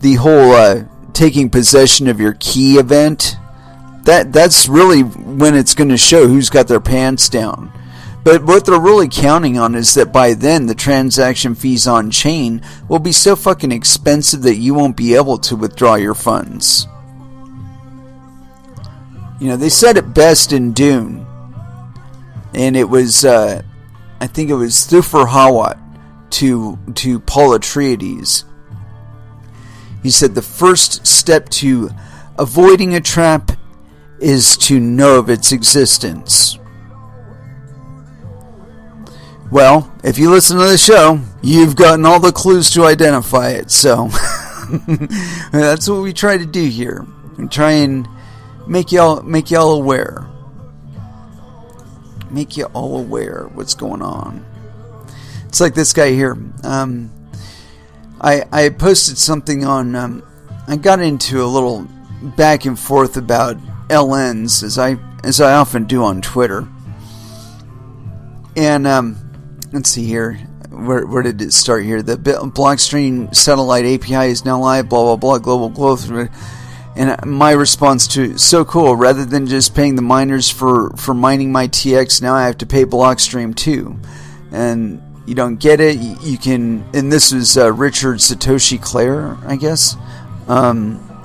the whole taking possession of your key event, that's really when it's going to show who's got their pants down. But what they're really counting on is that by then the transaction fees on chain will be so fucking expensive that you won't be able to withdraw your funds. They said it best in Dune, and it was, I think it was Thufir Hawat to Paul Atreides. He said the first step to avoiding a trap is to know of its existence. Well, if you listen to the show, you've gotten all the clues to identify it, so that's what we try to do here. We try and make y'all aware. Make you all aware what's going on. It's like this guy here. I posted something on. I got into a little back and forth about LNs as I often do on Twitter. And let's see here. Where did it start here? The Blockstream satellite API is now live. Blah blah blah. Global growth. And my response to, so cool, rather than just paying the miners for mining my TX, now I have to pay Blockstream too. And you don't get it, you can, and this is Richard Satoshi Claire, I guess.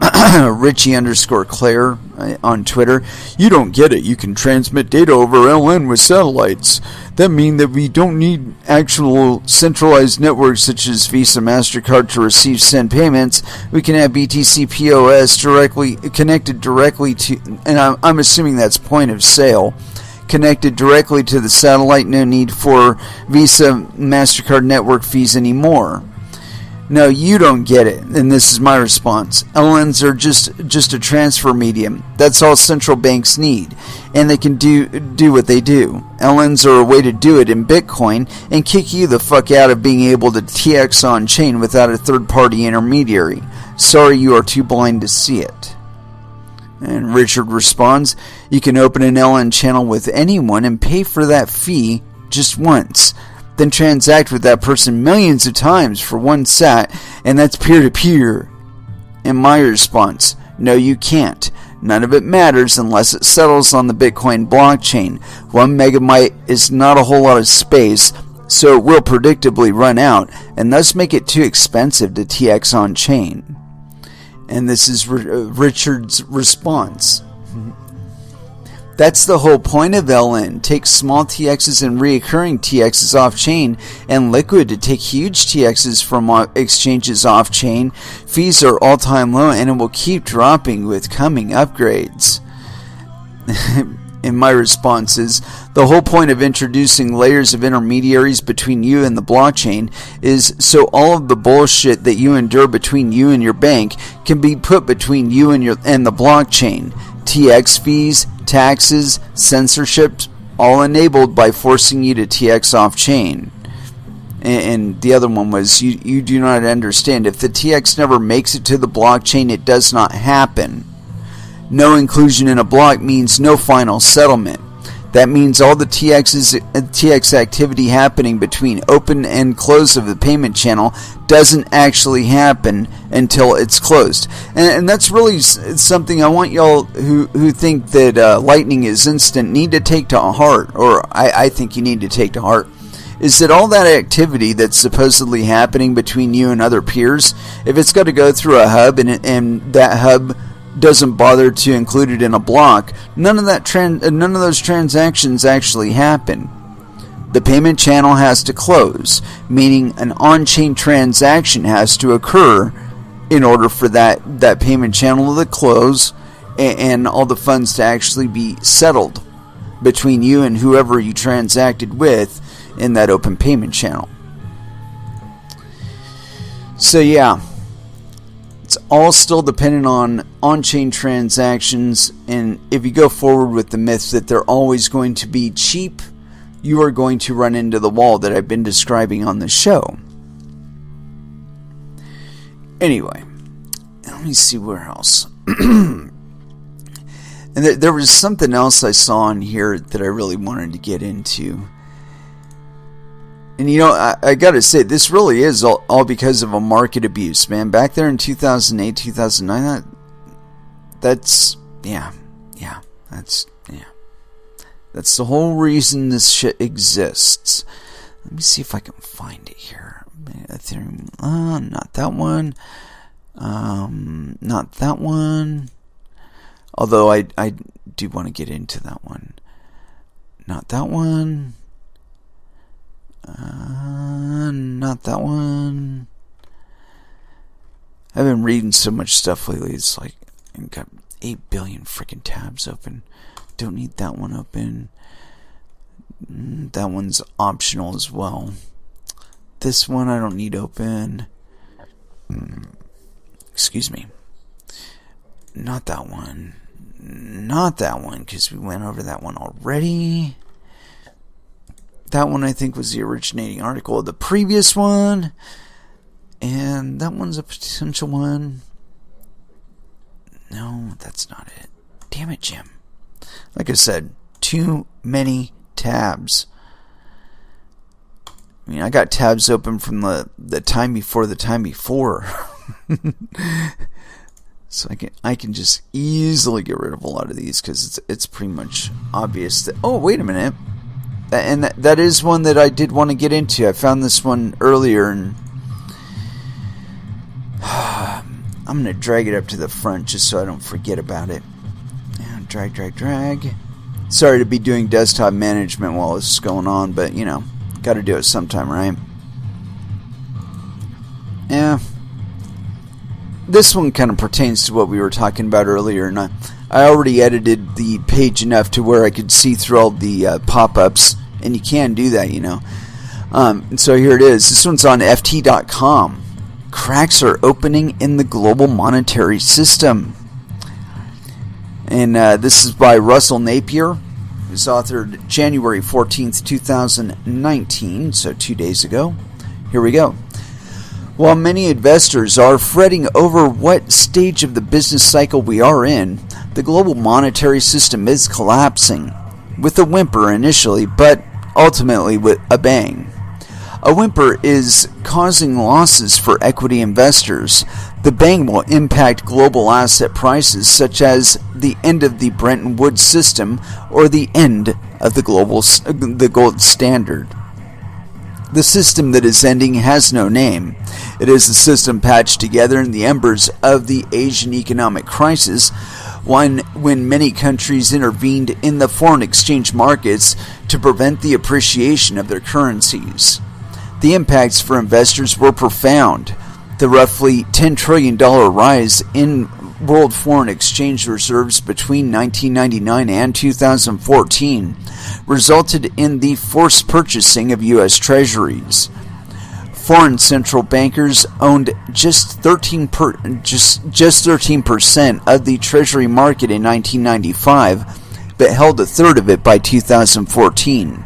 Richie_Claire on Twitter. You don't get it. You can transmit data over LN with satellites. That means that we don't need actual centralized networks such as Visa, MasterCard to receive send payments. We can have BTC POS connected directly to, and I'm assuming that's point of sale, connected directly to the satellite. No need for Visa, MasterCard network fees anymore. No, you don't get it, and this is my response. LNs are just a transfer medium. That's all central banks need, and they can do what they do. LNs are a way to do it in Bitcoin and kick you the fuck out of being able to TX on chain without a third-party intermediary. Sorry, you are too blind to see it. And Richard responds, you can open an LN channel with anyone and pay for that fee just once. Then transact with that person millions of times for one sat, and that's peer-to-peer. And my response, no you can't. None of it matters unless it settles on the Bitcoin blockchain. 1 megabyte is not a whole lot of space, so it will predictably run out, and thus make it too expensive to TX on chain. And this is Richard's response. That's the whole point of LN. Take small TXs and reoccurring TXs off-chain, and Liquid to take huge TXs from exchanges off-chain. Fees are all-time low, and it will keep dropping with coming upgrades. And my response is, the whole point of introducing layers of intermediaries between you and the blockchain is so all of the bullshit that you endure between you and your bank can be put between you and the blockchain. TX fees, taxes, censorship, all enabled by forcing you to TX off-chain. And the other one was, you do not understand. If the TX never makes it to the blockchain, it does not happen. No inclusion in a block means no final settlement. That means all the TX activity happening between open and close of the payment channel doesn't actually happen until it's closed. And that's really something I want y'all who think that Lightning is instant need to take to heart, or I think you need to take to heart, is that all that activity that's supposedly happening between you and other peers, if it's got to go through a hub and that hub doesn't bother to include it in a block, none of those transactions actually happen. The payment channel has to close, meaning an on-chain transaction has to occur in order for that payment channel to close and all the funds to actually be settled. between you and whoever you transacted with in that open payment channel. So yeah, it's all still dependent on on-chain transactions, and if you go forward with the myth that they're always going to be cheap, you are going to run into the wall that I've been describing on the show. Anyway, let me see where else. And there was something else I saw in here that I really wanted to get into. And you know, I gotta say, this really is all because of a market abuse, man. Back there in 2008, 2009, that's the whole reason this shit exists. Let me see if I can find it here. Ethereum, not that one. Not that one. Although I do want to get into that one. Not that one. Not that one. I've been reading so much stuff lately. It's like I've got 8 billion freaking tabs open. Don't need that one open. That one's optional as well. This one I don't need open. Excuse me. Not that one. Not that one, because we went over that one already. That one I think was the originating article of the previous one. And that one's a potential one. No, that's not it. Damn it, Jim. Like I said, too many tabs. I mean, I got tabs open from the time before the time before. So I can just easily get rid of a lot of these because it's pretty much obvious that, oh, wait a minute. And that is one that I did want to get into. I found this one earlier, and I'm going to drag it up to the front just so I don't forget about it. And drag. Sorry to be doing desktop management while this is going on, but, you know, got to do it sometime, right? Yeah. This one kind of pertains to what we were talking about earlier, and I already edited the page enough to where I could see through all the pop-ups, and you can do that, you know. And so here it is. This one's on FT.com. Cracks are opening in the global monetary system. And this is by Russell Napier, who's authored January 14th, 2019, so 2 days ago. Here we go. While many investors are fretting over what stage of the business cycle we are in, the global monetary system is collapsing, with a whimper initially, but ultimately with a bang. A whimper is causing losses for equity investors. The bang will impact global asset prices, such as the end of the Bretton Woods system or the end of the gold standard. The system that is ending has no name. It is a system patched together in the embers of the Asian economic crisis, when many countries intervened in the foreign exchange markets to prevent the appreciation of their currencies. The impacts for investors were profound. The roughly $10 trillion rise in world foreign exchange reserves between 1999 and 2014 resulted in the forced purchasing of U.S. treasuries. Foreign central bankers owned just 13% of the treasury market in 1995, but held a third of it by 2014.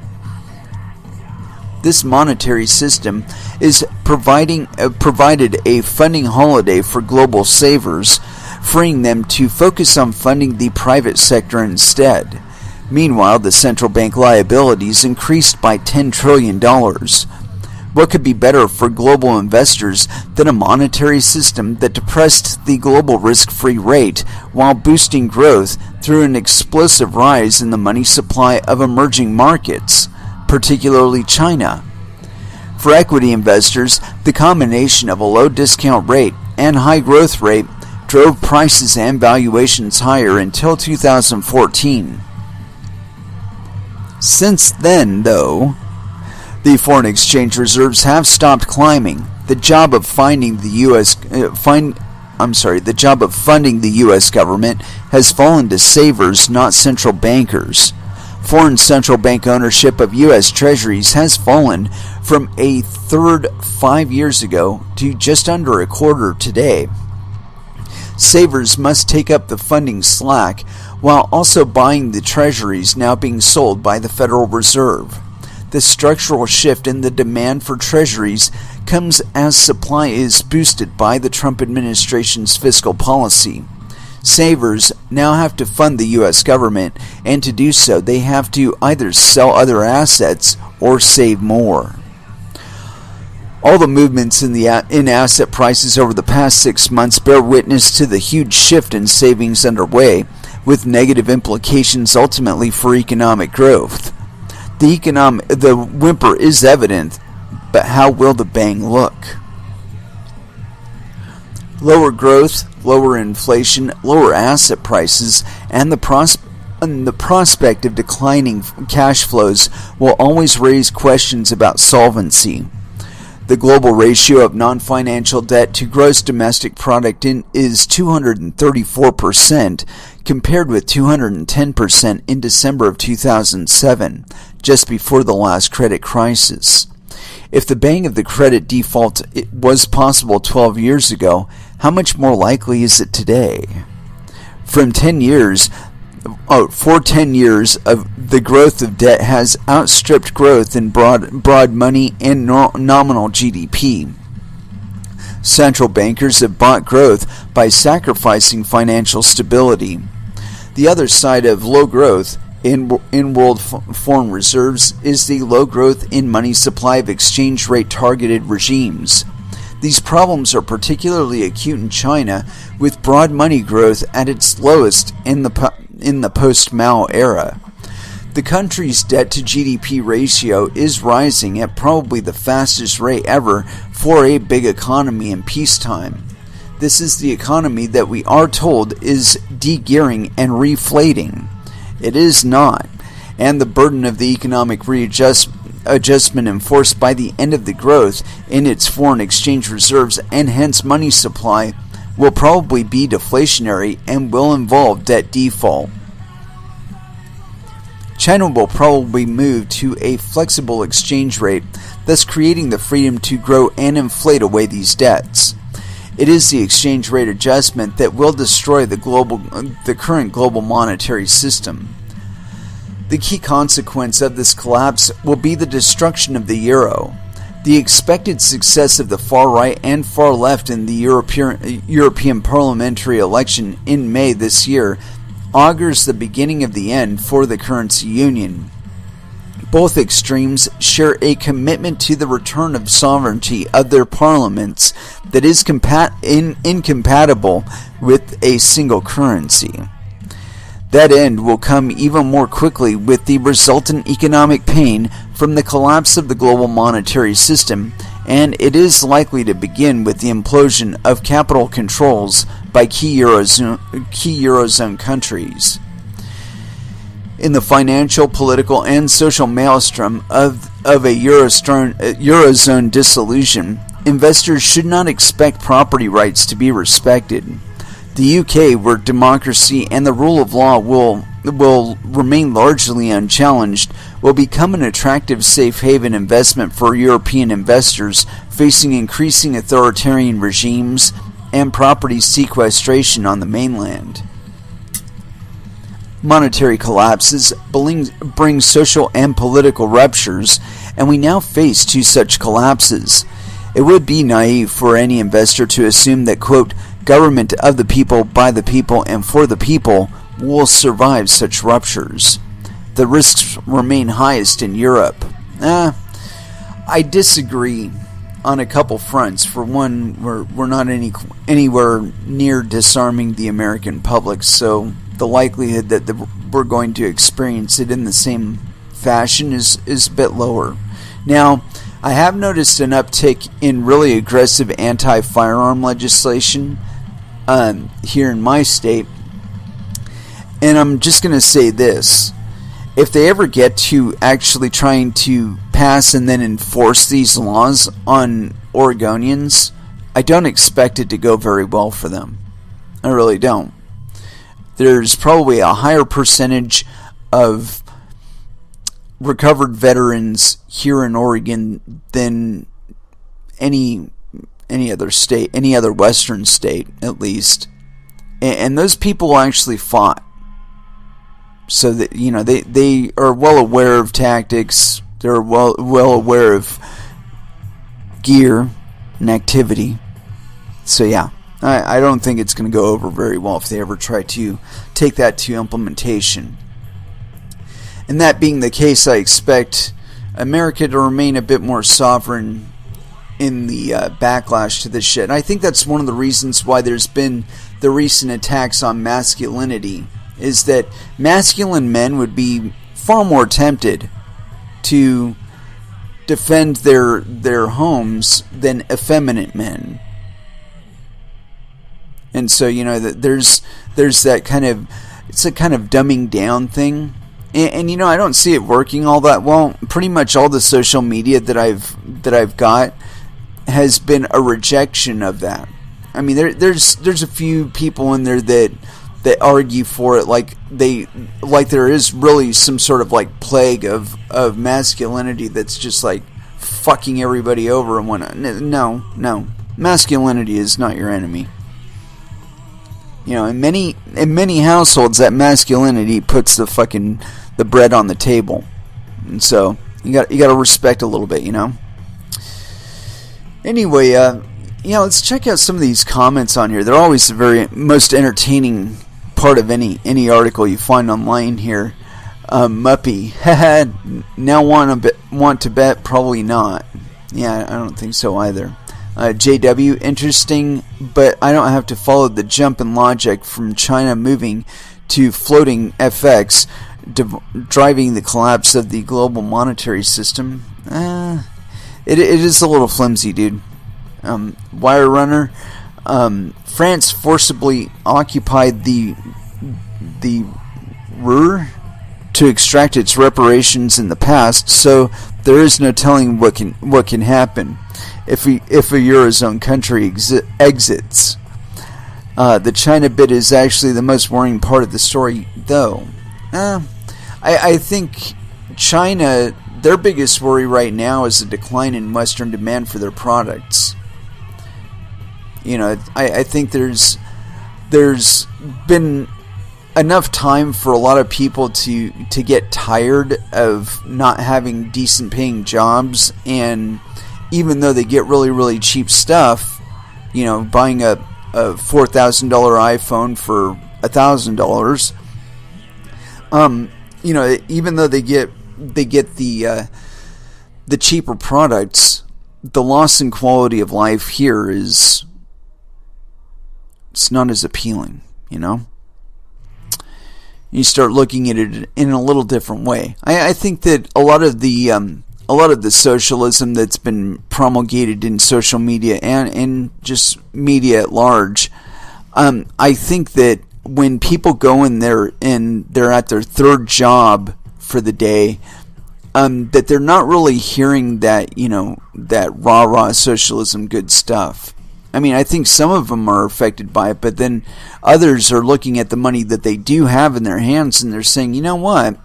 This monetary system is provided a funding holiday for global savers, freeing them to focus on funding the private sector instead. Meanwhile, the central bank liabilities increased by $10 trillion. What could be better for global investors than a monetary system that depressed the global risk-free rate while boosting growth through an explosive rise in the money supply of emerging markets, particularly China? For equity investors, the combination of a low discount rate and high growth rate drove prices and valuations higher until 2014. Since then, though, the foreign exchange reserves have stopped climbing. The job of funding the U.S. government has fallen to savers, not central bankers. Foreign central bank ownership of U.S. Treasuries has fallen from a third 5 years ago to just under a quarter today. Savers must take up the funding slack while also buying the treasuries now being sold by the Federal Reserve. The structural shift in the demand for treasuries comes as supply is boosted by the Trump administration's fiscal policy. Savers now have to fund the U.S. government, and to do so they have to either sell other assets or save more. All the movements in asset prices over the past 6 months bear witness to the huge shift in savings underway, with negative implications ultimately for economic growth. The whimper is evident, but how will the bang look? Lower growth, lower inflation, lower asset prices, and the prospect of declining cash flows will always raise questions about solvency. The global ratio of non-financial debt to gross domestic product is 234%, compared with 210% in December of 2007, just before the last credit crisis. If the bang of the credit default was possible 12 years ago, how much more likely is it today? For 10 years, the growth of debt has outstripped growth in broad money and nominal GDP. Central bankers have bought growth by sacrificing financial stability. The other side of low growth in world foreign reserves is the low growth in money supply of exchange rate targeted regimes. These problems are particularly acute in China, with broad money growth at its lowest in the post-Mao era. The country's debt-to-GDP ratio is rising at probably the fastest rate ever for a big economy in peacetime. This is the economy that we are told is de-gearing and reflating. It is not, and the burden of the economic adjustment enforced by the end of the growth in its foreign exchange reserves and hence money supply will probably be deflationary and will involve debt default. China will probably move to a flexible exchange rate, thus creating the freedom to grow and inflate away these debts. It is the exchange rate adjustment that will destroy the current global monetary system. The key consequence of this collapse will be the destruction of the euro. The expected success of the far right and far left in the European parliamentary election in May this year augurs the beginning of the end for the currency union. Both extremes share a commitment to the return of sovereignty of their parliaments that is incompatible with a single currency. That end will come even more quickly with the resultant economic pain from the collapse of the global monetary system, and it is likely to begin with the implosion of capital controls by key Eurozone countries. In the financial, political, and social maelstrom of a Eurozone dissolution, investors should not expect property rights to be respected. The UK, where democracy and the rule of law will remain largely unchallenged, will become an attractive safe haven investment for European investors facing increasing authoritarian regimes and property sequestration on the mainland. Monetary collapses bring social and political ruptures, and we now face two such collapses. It would be naive for any investor to assume that, quote, government of the people, by the people, and for the people will survive such ruptures. The risks remain highest in Europe. I disagree on a couple fronts. For one, we're not anywhere near disarming the American public, so the likelihood that we're going to experience it in the same fashion is a bit lower. Now, I have noticed an uptick in really aggressive anti-firearm legislation here in my state, and I'm just going to say this. If they ever get to actually trying to pass and then enforce these laws on Oregonians, I don't expect it to go very well for them. I really don't. There's probably a higher percentage of recovered veterans here in Oregon than any other state, any other Western state at least. And those people actually fought. So that, they are well aware of tactics. They're well aware of gear and activity. So yeah, I don't think it's going to go over very well if they ever try to take that to implementation. And that being the case, I expect America to remain a bit more sovereign in the backlash to this shit. And I think that's one of the reasons why there's been the recent attacks on masculinity, is that masculine men would be far more tempted to defend their homes than effeminate men. And so, there's that kind of, it's a kind of dumbing down thing. And I don't see it working all that well. Pretty much all the social media that I've got has been a rejection of that. I mean, there's a few people in there that argue for it, like there is really some sort of like plague of masculinity that's just like fucking everybody over and whatnot. No, masculinity is not your enemy. In many households, that masculinity puts the bread on the table, and so you got to respect a little bit, Anyway, let's check out some of these comments on here. They're always the very most entertaining part of any article you find online here. Muppy, now want to bet? Probably not. Yeah, I don't think so either. JW, interesting, but I don't have to follow the jump in logic from China moving to floating FX, driving the collapse of the global monetary system. It is a little flimsy, dude. Wire Runner, France forcibly occupied the Ruhr to extract its reparations in the past, so there is no telling what can happen if a Eurozone country exits. The China bit is actually the most worrying part of the story, though. I think China, their biggest worry right now is the decline in Western demand for their products. I think there's been enough time for a lot of people to get tired of not having decent paying jobs, and even though they get really, really cheap stuff, buying a $4,000 iPhone for $1,000, even though they get the cheaper products, the loss in quality of life here it's not as appealing, You start looking at it in a little different way. I think that a lot of the socialism that's been promulgated in social media and just media at large, I think that when people go in there and they're at their third job for the day, that they're not really hearing that, that rah-rah socialism good stuff. I mean, I think some of them are affected by it, but then others are looking at the money that they do have in their hands and they're saying, you know what?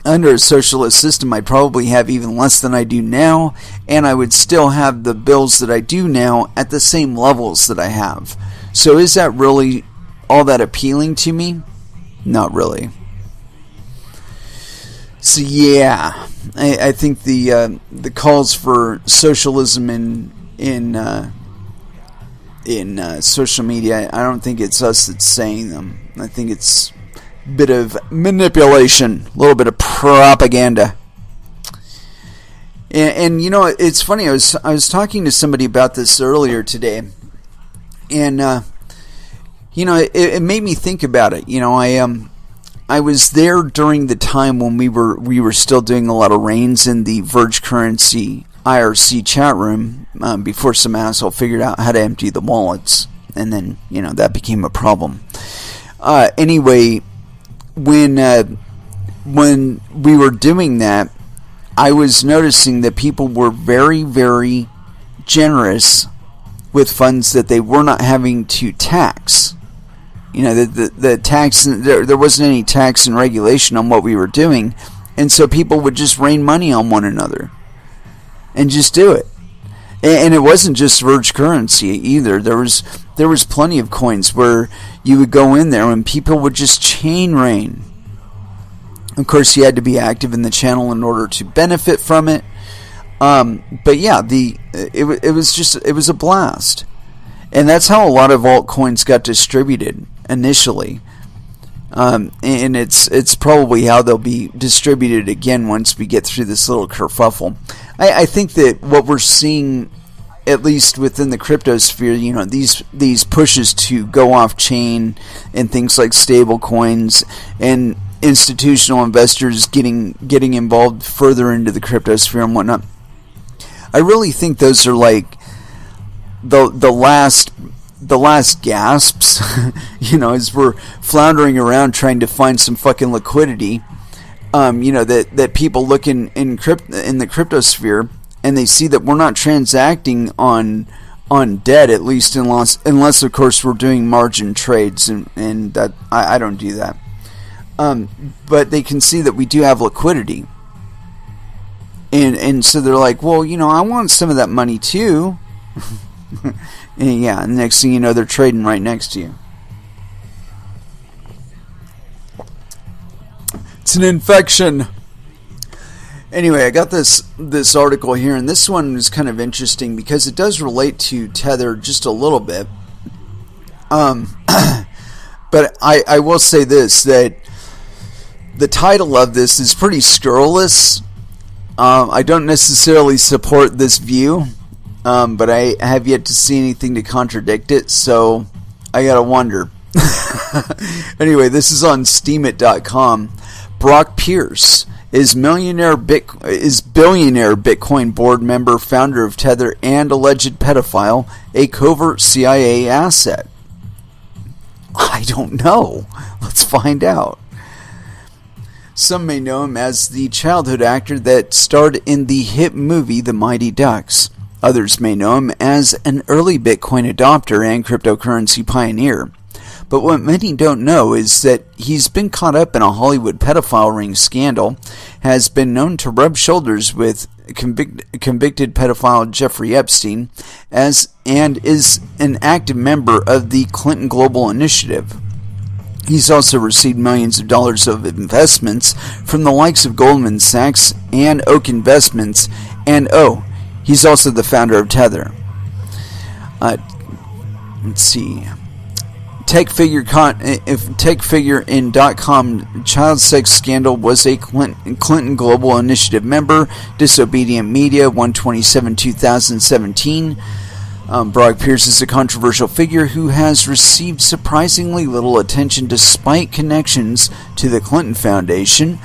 Under a socialist system, I'd probably have even less than I do now, and I would still have the bills that I do now at the same levels that I have. So is that really all that appealing to me? Not really. So yeah, I think the calls for socialism in social media, I don't think it's us that's saying them. I think it's a bit of manipulation, a little bit of propaganda. And it's funny. I was talking to somebody about this earlier today, and it made me think about it. I was there during the time when we were still doing a lot of reigns in the Verge Currency IRC chat room before some asshole figured out how to empty the wallets, and then that became a problem. Anyway, when we were doing that, I was noticing that people were very, very generous with funds that they were not having to tax. The tax, there wasn't any tax and regulation on what we were doing, And so people would just rain money on one another and just do it. And it wasn't just Verge currency either. There was plenty of coins where you would go in there and people would just chain rain. Of course, you had to be active in the channel in order to benefit from it. But yeah, it was a blast. And that's how a lot of altcoins got distributed initially. And it's probably how they'll be distributed again once we get through this little kerfuffle. I think that what we're seeing, at least within the crypto sphere, these pushes to go off chain and things like stablecoins and institutional investors getting involved further into the crypto sphere and whatnot. I really think those are like the last gasps, as we're floundering around trying to find some fucking liquidity. That people look in the crypto sphere and they see that we're not transacting on debt, at least unless of course we're doing margin trades, and that I don't do that. But they can see that we do have liquidity. And so they're like, well, I want some of that money too. And yeah, and next thing you know, they're trading right next to you. It's an infection. Anyway, I got this article here, and this one is kind of interesting because it does relate to Tether just a little bit. But I will say this, that the title of this is pretty scurrilous. I don't necessarily support this view, but I have yet to see anything to contradict it, so I gotta wonder. Anyway, this is on steemit.com. Brock Pierce is billionaire Bitcoin board member, founder of Tether, and alleged pedophile, a covert CIA asset. I don't know. Let's find out. Some may know him as the childhood actor that starred in the hit movie The Mighty Ducks. Others may know him as an early Bitcoin adopter and cryptocurrency pioneer. But what many don't know is that he's been caught up in a Hollywood pedophile ring scandal, has been known to rub shoulders with convicted pedophile Jeffrey Epstein, and is an active member of the Clinton Global Initiative. He's also received millions of dollars of investments from the likes of Goldman Sachs and Oak Investments, and he's also the founder of Tether. Let's see. TechFigure in .com child sex scandal was a Clinton Global Initiative member. Disobedient Media, 1/27/2017. Brock Pierce is a controversial figure who has received surprisingly little attention despite connections to the Clinton Foundation,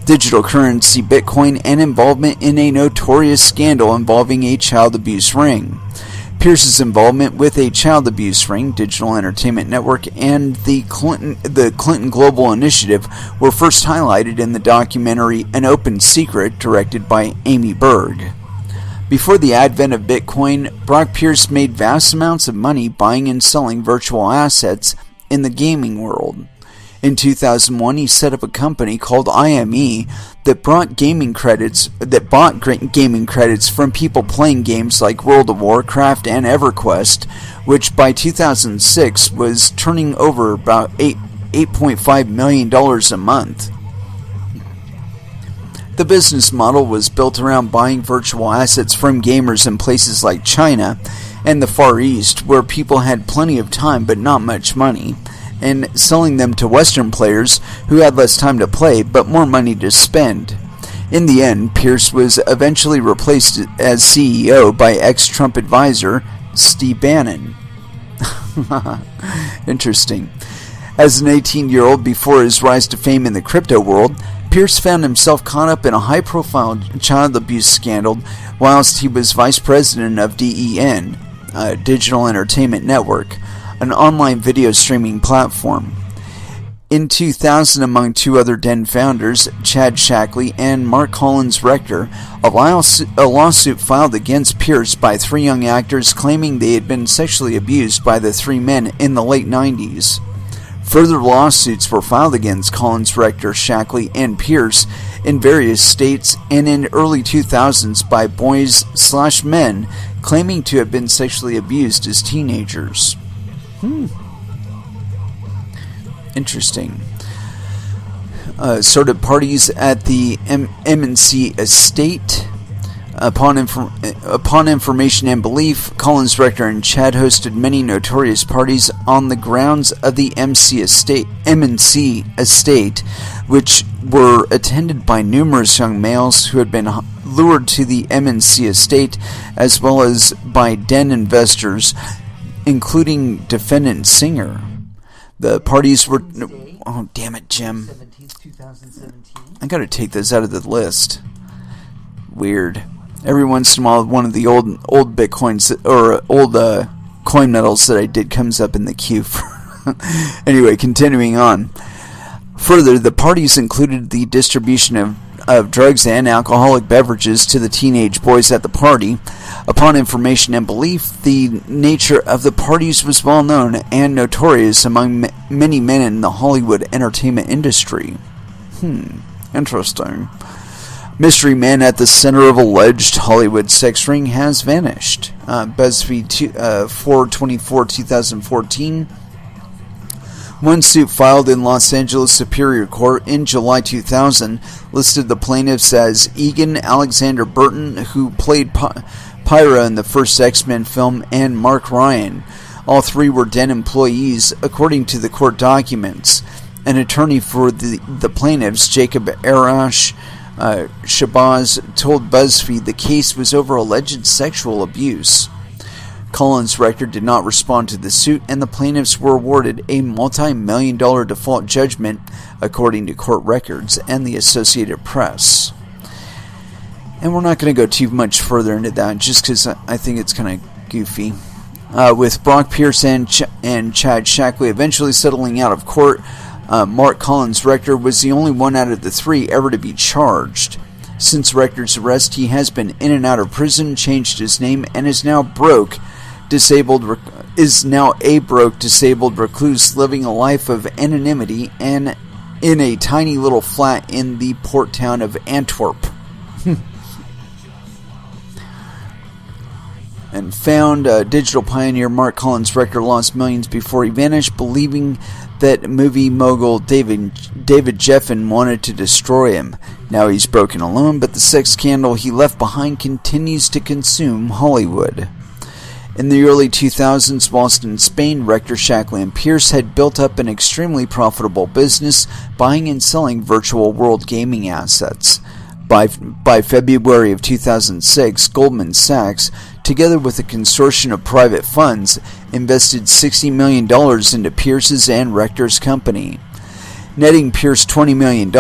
digital currency Bitcoin, and involvement in a notorious scandal involving a child abuse ring. Pierce's involvement with a child abuse ring, digital entertainment network, and the Clinton Global Initiative were first highlighted in the documentary An Open Secret, directed by Amy Berg. Before the advent of Bitcoin, Brock Pierce made vast amounts of money buying and selling virtual assets in the gaming world. In 2001, he set up a company called IME that bought gaming credits from people playing games like World of Warcraft and EverQuest, which by 2006 was turning over about $8.5 million a month. The business model was built around buying virtual assets from gamers in places like China and the Far East, where people had plenty of time but not much money, and selling them to Western players who had less time to play but more money to spend. In the end, Pierce was eventually replaced as CEO by ex-Trump advisor Steve Bannon. Interesting. As an 18-year-old before his rise to fame in the crypto world, Pierce found himself caught up in a high-profile child abuse scandal whilst he was vice president of DEN, a digital entertainment network, an online video streaming platform. In 2000, among two other Den founders, Chad Shackley and Mark Collins Rector, a lawsuit filed against Pierce by three young actors claiming they had been sexually abused by the three men in the late 90s. Further lawsuits were filed against Collins, Rector, Shackley, and Pierce in various states and in early 2000s by boys/men claiming to have been sexually abused as teenagers. Interesting. Sorted parties at the M&C estate. Upon information and belief, Collins, Rector, and Chad hosted many notorious parties on the grounds of the M&C estate, which were attended by numerous young males who had been lured to the M&C estate, as well as by den investors, including defendant Singer. The parties were... Oh, damn it, Jim. 17th, 2017. I gotta take this out of the list. Weird. Every once in a while, one of the old Bitcoins, or old coin metals that I did comes up in the queue. Anyway, continuing on. Further, the parties included the distribution of drugs and alcoholic beverages to the teenage boys at the party. Upon information and belief, the nature of the parties was well known and notorious among many men in the Hollywood entertainment industry. Interesting. Mystery man at the center of alleged Hollywood sex ring has vanished. BuzzFeed 4/24/2014. One suit filed in Los Angeles Superior Court in July 2000 listed the plaintiffs as Egan Alexander Burton, who played Pyra in the first X-Men film, and Mark Ryan. All three were den employees, according to the court documents. An attorney for the plaintiffs, Jacob Arash Shabazz, told BuzzFeed the case was over alleged sexual abuse. Collins, Rector, did not respond to the suit, and the plaintiffs were awarded a multi-million-dollar default judgment, according to court records and the Associated Press. And we're not going to go too much further into that, just because I think it's kind of goofy. With Brock Pierce and Chad Shackley eventually settling out of court, Mark Collins, Rector, was the only one out of the three ever to be charged. Since Rector's arrest, he has been in and out of prison, changed his name, and is now a broke, disabled recluse living a life of anonymity and in a tiny little flat in the port town of Antwerp. And found digital pioneer Mark Collins, Rector, lost millions before he vanished, believing that movie mogul David Geffen wanted to destroy him. Now he's broken alone, but the sex scandal he left behind continues to consume Hollywood. In the early 2000s, whilst in Spain, Rector, Shackley, and Pierce had built up an extremely profitable business buying and selling virtual world gaming assets. By February of 2006, Goldman Sachs, together with a consortium of private funds, invested $60 million into Pierce's and Rector's company, netting Pierce $20 million,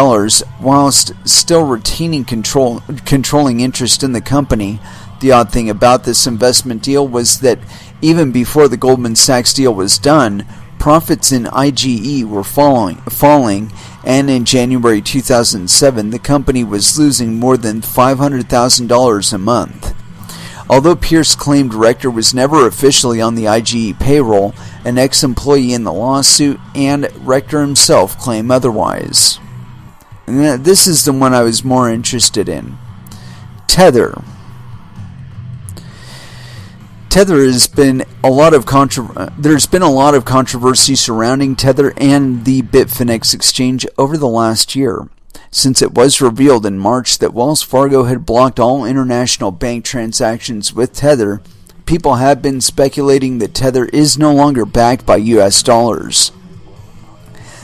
whilst still retaining controlling interest in the company. The odd thing about this investment deal was that even before the Goldman Sachs deal was done, profits in IGE were falling, and in January 2007, the company was losing more than $500,000 a month. Although Pierce claimed Rector was never officially on the IGE payroll, an ex-employee in the lawsuit and Rector himself claim otherwise. And this is the one I was more interested in. Tether. There's been a lot of controversy surrounding Tether and the Bitfinex exchange over the last year, since it was revealed in March that Wells Fargo had blocked all international bank transactions with Tether. People have been speculating that Tether is no longer backed by US dollars.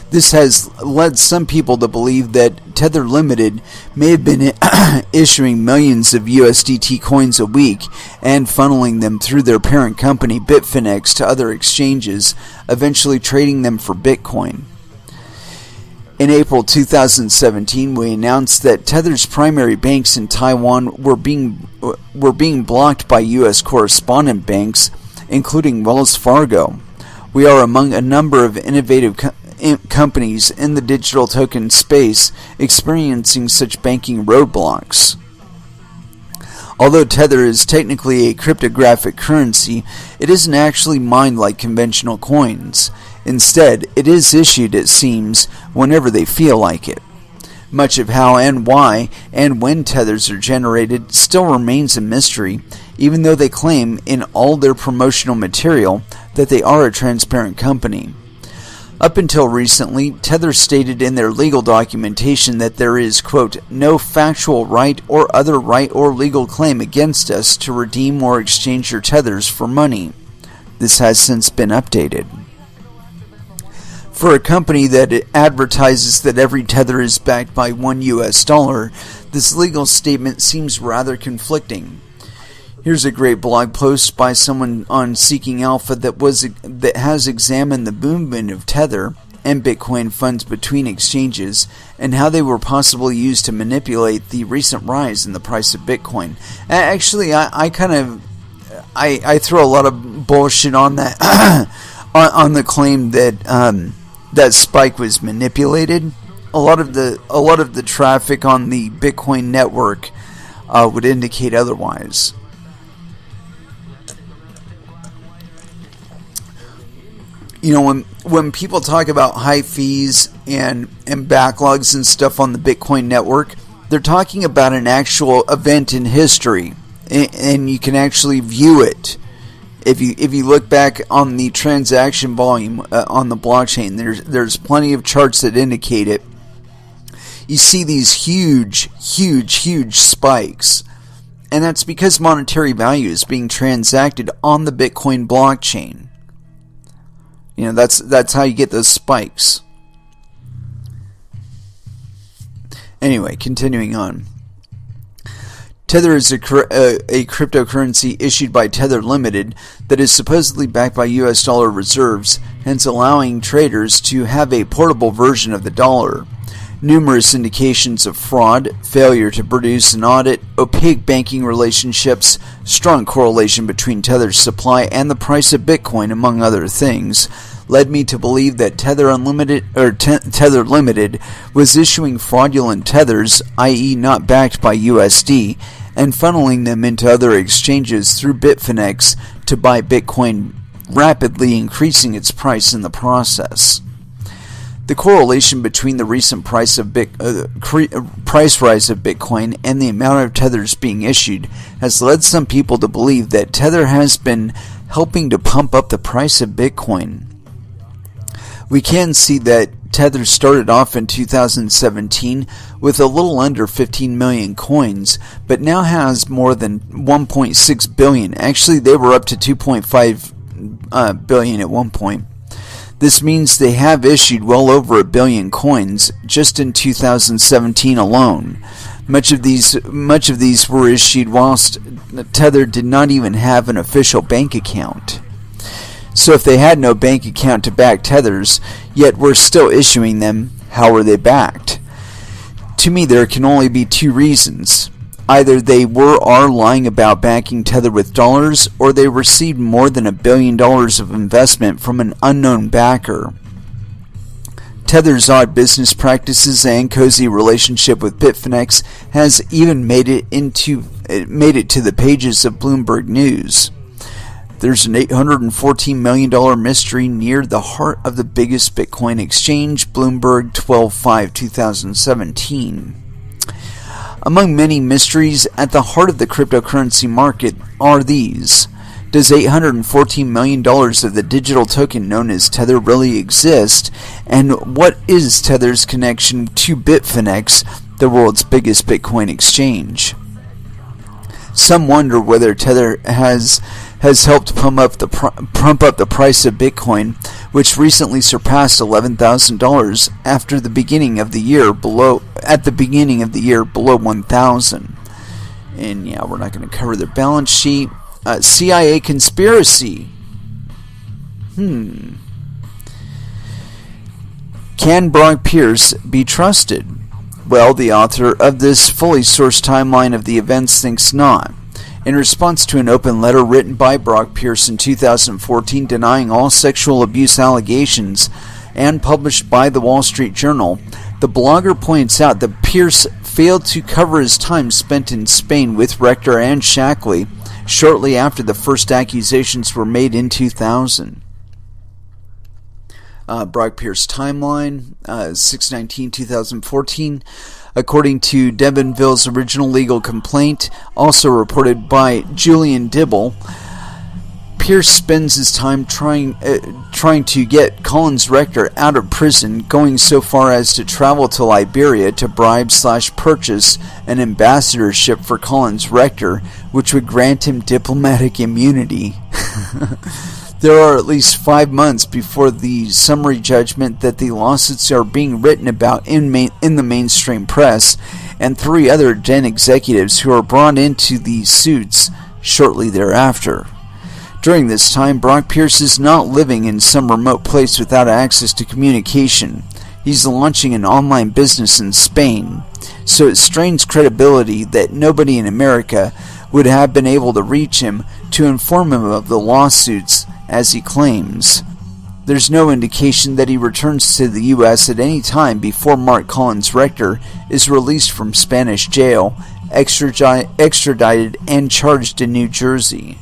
This has led some people to believe that Tether Limited may have been issuing millions of USDT coins a week and funneling them through their parent company Bitfinex to other exchanges, eventually trading them for Bitcoin. In April 2017, we announced that Tether's primary banks in Taiwan were being blocked by U.S. correspondent banks, including Wells Fargo. We are among a number of innovative companies in the digital token space experiencing such banking roadblocks. Although Tether is technically a cryptographic currency, it isn't actually mined like conventional coins. Instead, it is issued, it seems, whenever they feel like it. Much of how and why and when tethers are generated still remains a mystery, even though they claim in all their promotional material that they are a transparent company. Up until recently, Tether stated in their legal documentation that there is, quote, no factual right or other right or legal claim against us to redeem or exchange your tethers for money. This has since been updated. For a company that advertises that every tether is backed by $1, this legal statement seems rather conflicting. Here's a great blog post by someone on Seeking Alpha that has examined the movement of Tether and Bitcoin funds between exchanges and how they were possibly used to manipulate the recent rise in the price of Bitcoin. Actually, I throw a lot of bullshit on that on the claim that that spike was manipulated. A lot of the traffic on the Bitcoin network would indicate otherwise. You know, when people talk about high fees and backlogs and stuff on the Bitcoin network, they're talking about an actual event in history, and you can actually view it. If you look back on the transaction volume on the blockchain, there's plenty of charts that indicate it. You see these huge spikes, and that's because monetary value is being transacted on the Bitcoin blockchain. You know, that's how you get those spikes. Anyway, continuing on. Tether is a cryptocurrency issued by Tether Limited that is supposedly backed by US dollar reserves, hence allowing traders to have a portable version of the dollar. Numerous indications of fraud, failure to produce an audit, opaque banking relationships, strong correlation between Tether's supply and the price of Bitcoin, among other things, led me to believe that Tether Limited was issuing fraudulent tethers, i.e. not backed by USD, and funneling them into other exchanges through Bitfinex to buy Bitcoin, rapidly increasing its price in the process. The correlation between the recent price rise of Bitcoin and the amount of tethers being issued has led some people to believe that Tether has been helping to pump up the price of Bitcoin. We can see that Tether started off in 2017 with a little under 15 million coins, but now has more than 1.6 billion. Actually, they were up to 2.5 billion at one point. This means they have issued well over 1 billion coins just in 2017 alone. Much of these were issued whilst Tether did not even have an official bank account. So if they had no bank account to back tethers, yet were still issuing them, how were they backed? To me, there can only be two reasons. Either they were or are lying about backing Tether with dollars, or they received more than $1 billion of investment from an unknown backer. Tether's odd business practices and cozy relationship with Bitfinex has even made it to the pages of Bloomberg News. There's an $814 million mystery near the heart of the biggest Bitcoin exchange, Bloomberg 12/5/2017. Among many mysteries at the heart of the cryptocurrency market are these. Does $814 million of the digital token known as Tether really exist? And what is Tether's connection to Bitfinex, the world's biggest Bitcoin exchange? Some wonder whether Tether has helped pump up the price of Bitcoin, which recently surpassed $11,000 at the beginning of the year below 1,000. And yeah, we're not going to cover their balance sheet. CIA conspiracy. Can Brock Pierce be trusted? Well, the author of this fully sourced timeline of the events thinks not. In response to an open letter written by Brock Pierce in 2014 denying all sexual abuse allegations and published by the Wall Street Journal, the blogger points out that Pierce failed to cover his time spent in Spain with Rector and Shackley shortly after the first accusations were made in 2000. Brock Pierce timeline, 6/19/2014. According to Devonville's original legal complaint, also reported by Julian Dibble, Pierce spends his time trying to get Collins Rector out of prison, going so far as to travel to Liberia to bribe/purchase an ambassadorship for Collins Rector, which would grant him diplomatic immunity. There are at least 5 months before the summary judgment that the lawsuits are being written about in the mainstream press, and 3 other Den executives who are brought into these suits shortly thereafter. During this time, Brock Pierce is not living in some remote place without access to communication. He's launching an online business in Spain, so it strains credibility that nobody in America would have been able to reach him to inform him of the lawsuits, as he claims. There's no indication that he returns to the U.S. at any time before Mark Collins Rector is released from Spanish jail, extradited, and charged in New Jersey.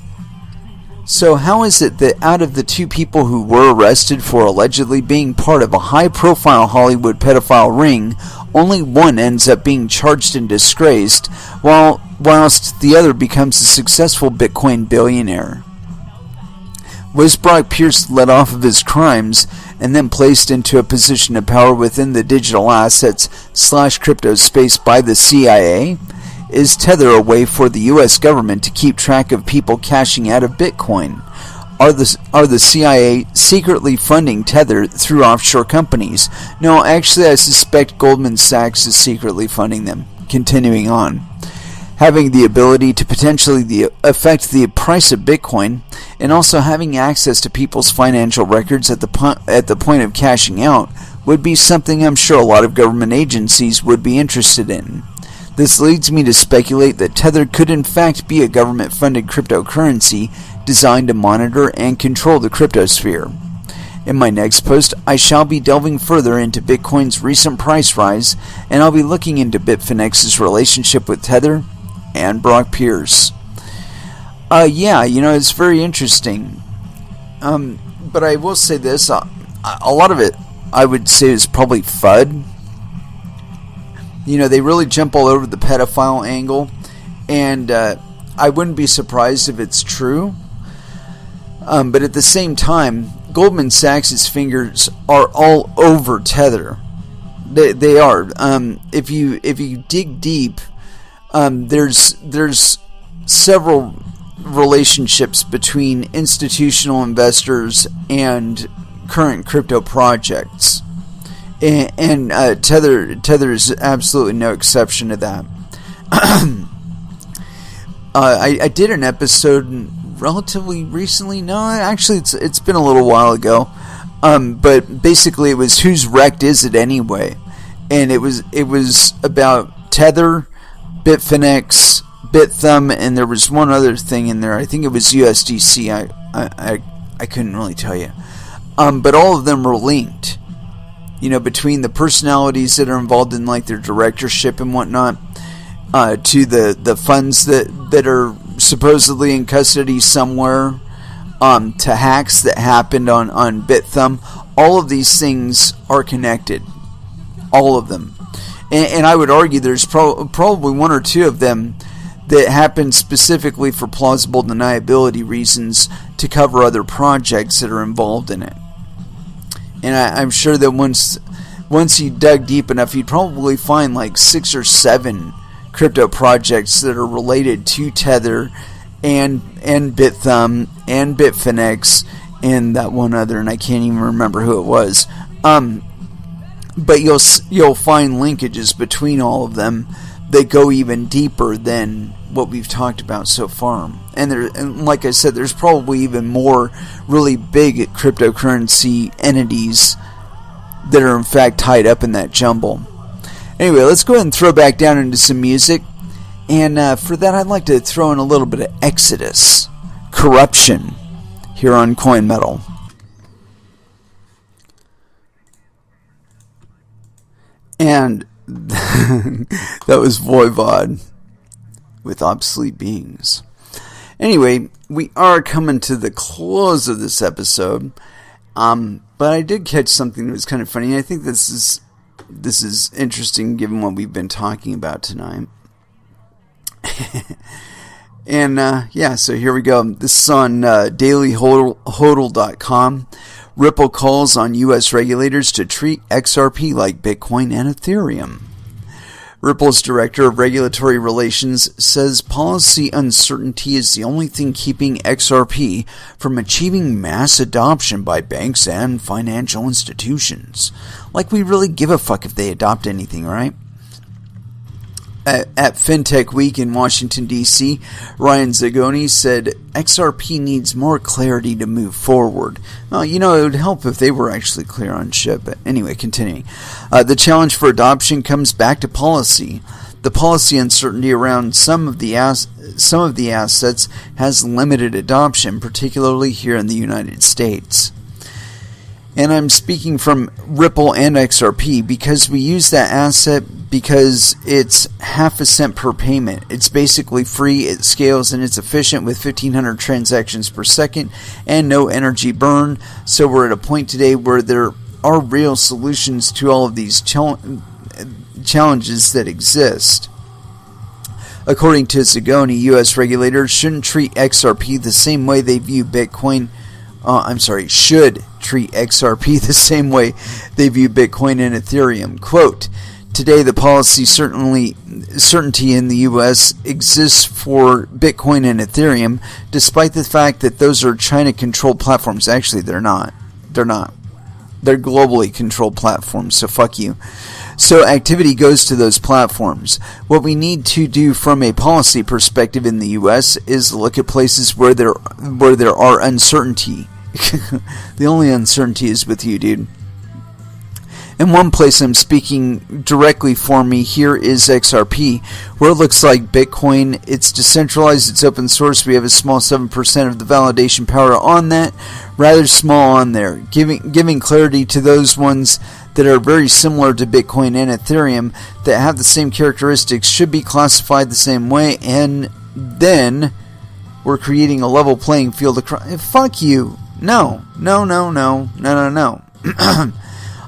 So how is it that out of the 2 people who were arrested for allegedly being part of a high-profile Hollywood pedophile ring, only one ends up being charged and disgraced, whilst the other becomes a successful Bitcoin billionaire? Was Brock Pierce let off of his crimes and then placed into a position of power within the digital assets/crypto space by the CIA? Is Tether a way for the U.S. government to keep track of people cashing out of Bitcoin? Are the CIA secretly funding Tether through offshore companies? No, actually I suspect Goldman Sachs is secretly funding them. Continuing on. Having the ability to potentially affect the price of Bitcoin, and also having access to people's financial records at the point of cashing out would be something I'm sure a lot of government agencies would be interested in. This leads me to speculate that Tether could in fact be a government-funded cryptocurrency designed to monitor and control the cryptosphere. In my next post, I shall be delving further into Bitcoin's recent price rise, and I'll be looking into Bitfinex's relationship with Tether and Brock Pierce. It's very interesting. But I will say this, a lot of it, I would say, is probably FUD. They really jump all over the pedophile angle, and I wouldn't be surprised if it's true. But at the same time, Goldman Sachs' fingers are all over Tether. They are. If you dig deep, there's several relationships between institutional investors and current crypto projects, and Tether is absolutely no exception to that. I did an episode relatively recently. No, actually, it's been a little while ago. But basically, it was whose wrecked is it anyway, and it was about Tether, Bitfinex, Bithumb, and there was one other thing in there. I think it was USDC. I couldn't really tell you. But all of them were linked. Between the personalities that are involved in like their directorship and whatnot, to the funds that are supposedly in custody somewhere, to hacks that happened on Bithumb. All of these things are connected. All of them. And I would argue there's probably one or two of them that happened specifically for plausible deniability reasons to cover other projects that are involved in it. And I'm sure that once you dug deep enough, you'd probably find like 6 or 7 crypto projects that are related to Tether and Bithumb and Bitfinex and that one other, and I can't even remember who it was. But you'll find linkages between all of them that go even deeper than what we've talked about so far. And like I said, there's probably even more really big cryptocurrency entities that are in fact tied up in that jumble. Anyway, let's go ahead and throw back down into some music. And for that, I'd like to throw in a little bit of Exodus, Corruption, here on Coin Metal. And that was Voivod with Obsolete Beings. Anyway, we are coming to the close of this episode. But I did catch something that was kind of funny. I think this is interesting given what we've been talking about tonight. And so here we go. This is on dailyhodl.com. Ripple calls on U.S. regulators to treat XRP like Bitcoin and Ethereum. Ripple's Director of Regulatory Relations says policy uncertainty is the only thing keeping XRP from achieving mass adoption by banks and financial institutions. Like we really give a fuck if they adopt anything, right? At FinTech Week in Washington, D.C., Ryan Zagoni said XRP needs more clarity to move forward. Well, it would help if they were actually clear on shit. But anyway, continuing. The challenge for adoption comes back to policy. The policy uncertainty around some of the assets has limited adoption, particularly here in the United States. And I'm speaking from Ripple and XRP because we use that asset because it's half a cent per payment. It's basically free, it scales, and it's efficient with 1,500 transactions per second and no energy burn. So we're at a point today where there are real solutions to all of these challenges that exist. According to Zagoni, U.S. regulators shouldn't treat XRP the same way they view Bitcoin. Should treat XRP the same way they view Bitcoin and Ethereum. Quote, today the policy certainty in the U.S. exists for Bitcoin and Ethereum, despite the fact that those are China-controlled platforms. Actually, they're not. They're globally controlled platforms, so fuck you. So activity goes to those platforms. What we need to do from a policy perspective in the U.S. is look at places where there are uncertainty. The only uncertainty is with you, dude. And one place I'm speaking directly for me here is XRP, where it looks like Bitcoin. It's decentralized, it's open source. We have a small 7% of the validation power on that, rather small on there, giving clarity to those ones that are very similar to Bitcoin and Ethereum that have the same characteristics, should be classified the same way, and then we're creating a level playing field across. Fuck you. No.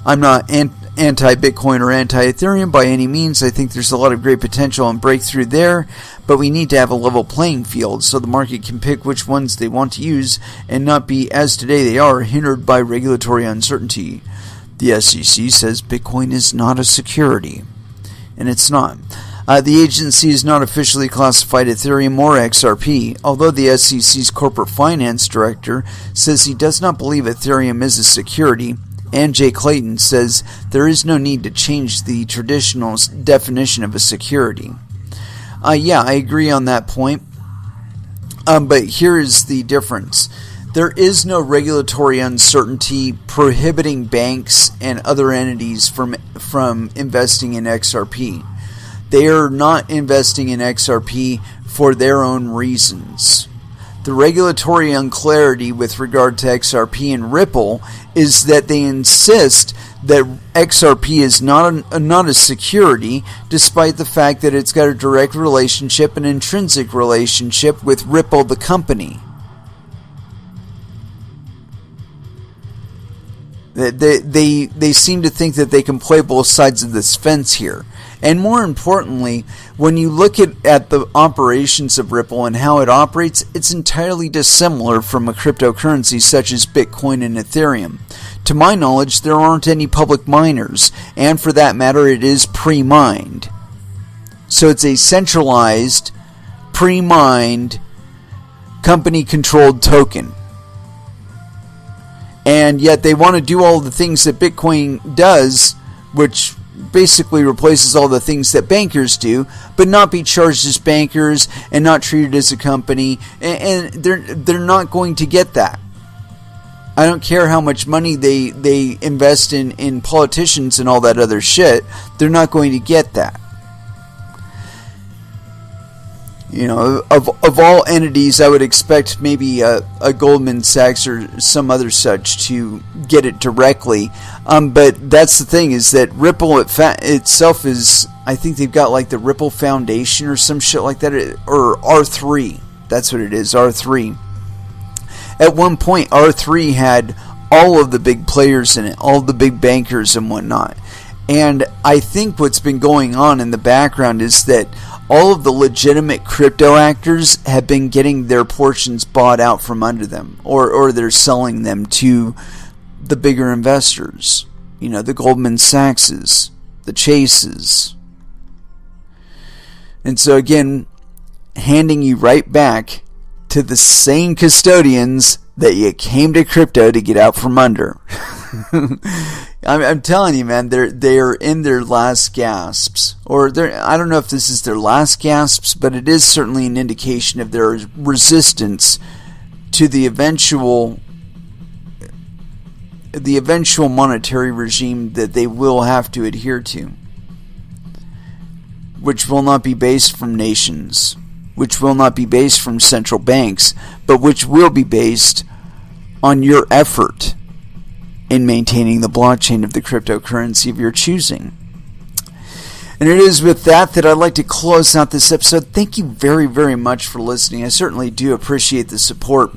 I'm not anti-Bitcoin or anti-Ethereum by any means. I think there's a lot of great potential and breakthrough there, but we need to have a level playing field so the market can pick which ones they want to use and not be, as today they are, hindered by regulatory uncertainty. The SEC says Bitcoin is not a security, and it's not. The agency has not officially classified Ethereum or XRP, although the SEC's corporate finance director says he does not believe Ethereum is a security, and Jay Clayton says there is no need to change the traditional definition of a security. I agree on that point, but here is the difference. There is no regulatory uncertainty prohibiting banks and other entities from investing in XRP. They are not investing in XRP for their own reasons. The regulatory unclarity with regard to XRP and Ripple is that they insist that XRP is not a security, despite the fact that it's got a direct relationship, an intrinsic relationship with Ripple, the company. They seem to think that they can play both sides of this fence here. And more importantly, when you look at the operations of Ripple and how it operates, it's entirely dissimilar from a cryptocurrency such as Bitcoin and Ethereum. To my knowledge, there aren't any public miners, and for that matter, it is pre-mined. So it's a centralized, pre-mined, company-controlled token. And yet they want to do all the things that Bitcoin does, which basically replaces all the things that bankers do, but not be charged as bankers and not treated as a company, and they're not going to get that. I don't care how much money they invest in politicians and all that other shit, they're not going to get that. You know, of all entities, I would expect maybe a Goldman Sachs or some other such to get it directly. But that's the thing, is that Ripple itself is, I think they've got like the Ripple Foundation or some shit like that, or R3. That's what it is, R3. At one point, R3 had all of the big players in it, all the big bankers and whatnot. And I think what's been going on in the background is that all of the legitimate crypto actors have been getting their portions bought out from under them, or they're selling them to the bigger investors. You know, the Goldman Sachses, the Chases. And so again, handing you right back to the same custodians that you came to crypto to get out from under. I'm telling you, man, they're in their last gasps, or I don't know if this is their last gasps, but it is certainly an indication of their resistance to the eventual monetary regime that they will have to adhere to, which will not be based from nations, which will not be based from central banks, but which will be based on your effort in maintaining the blockchain of the cryptocurrency of your choosing. And it is with that I'd like to close out this episode. Thank you very, very much for listening. I certainly do appreciate the support.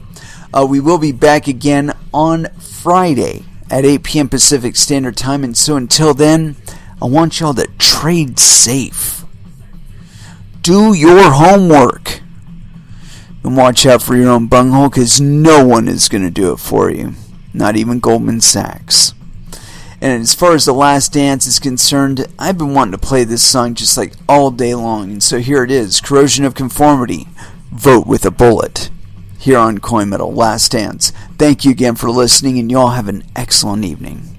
We will be back again on Friday at 8 p.m. Pacific Standard Time. And so until then, I want y'all to trade safe. Do your homework. And watch out for your own bunghole, because no one is going to do it for you. Not even Goldman Sachs. And as far as The Last Dance is concerned, I've been wanting to play this song just like all day long. And so here it is. Corrosion of Conformity. Vote with a bullet. Here on Coin Metal, Last Dance. Thank you again for listening, and y'all have an excellent evening.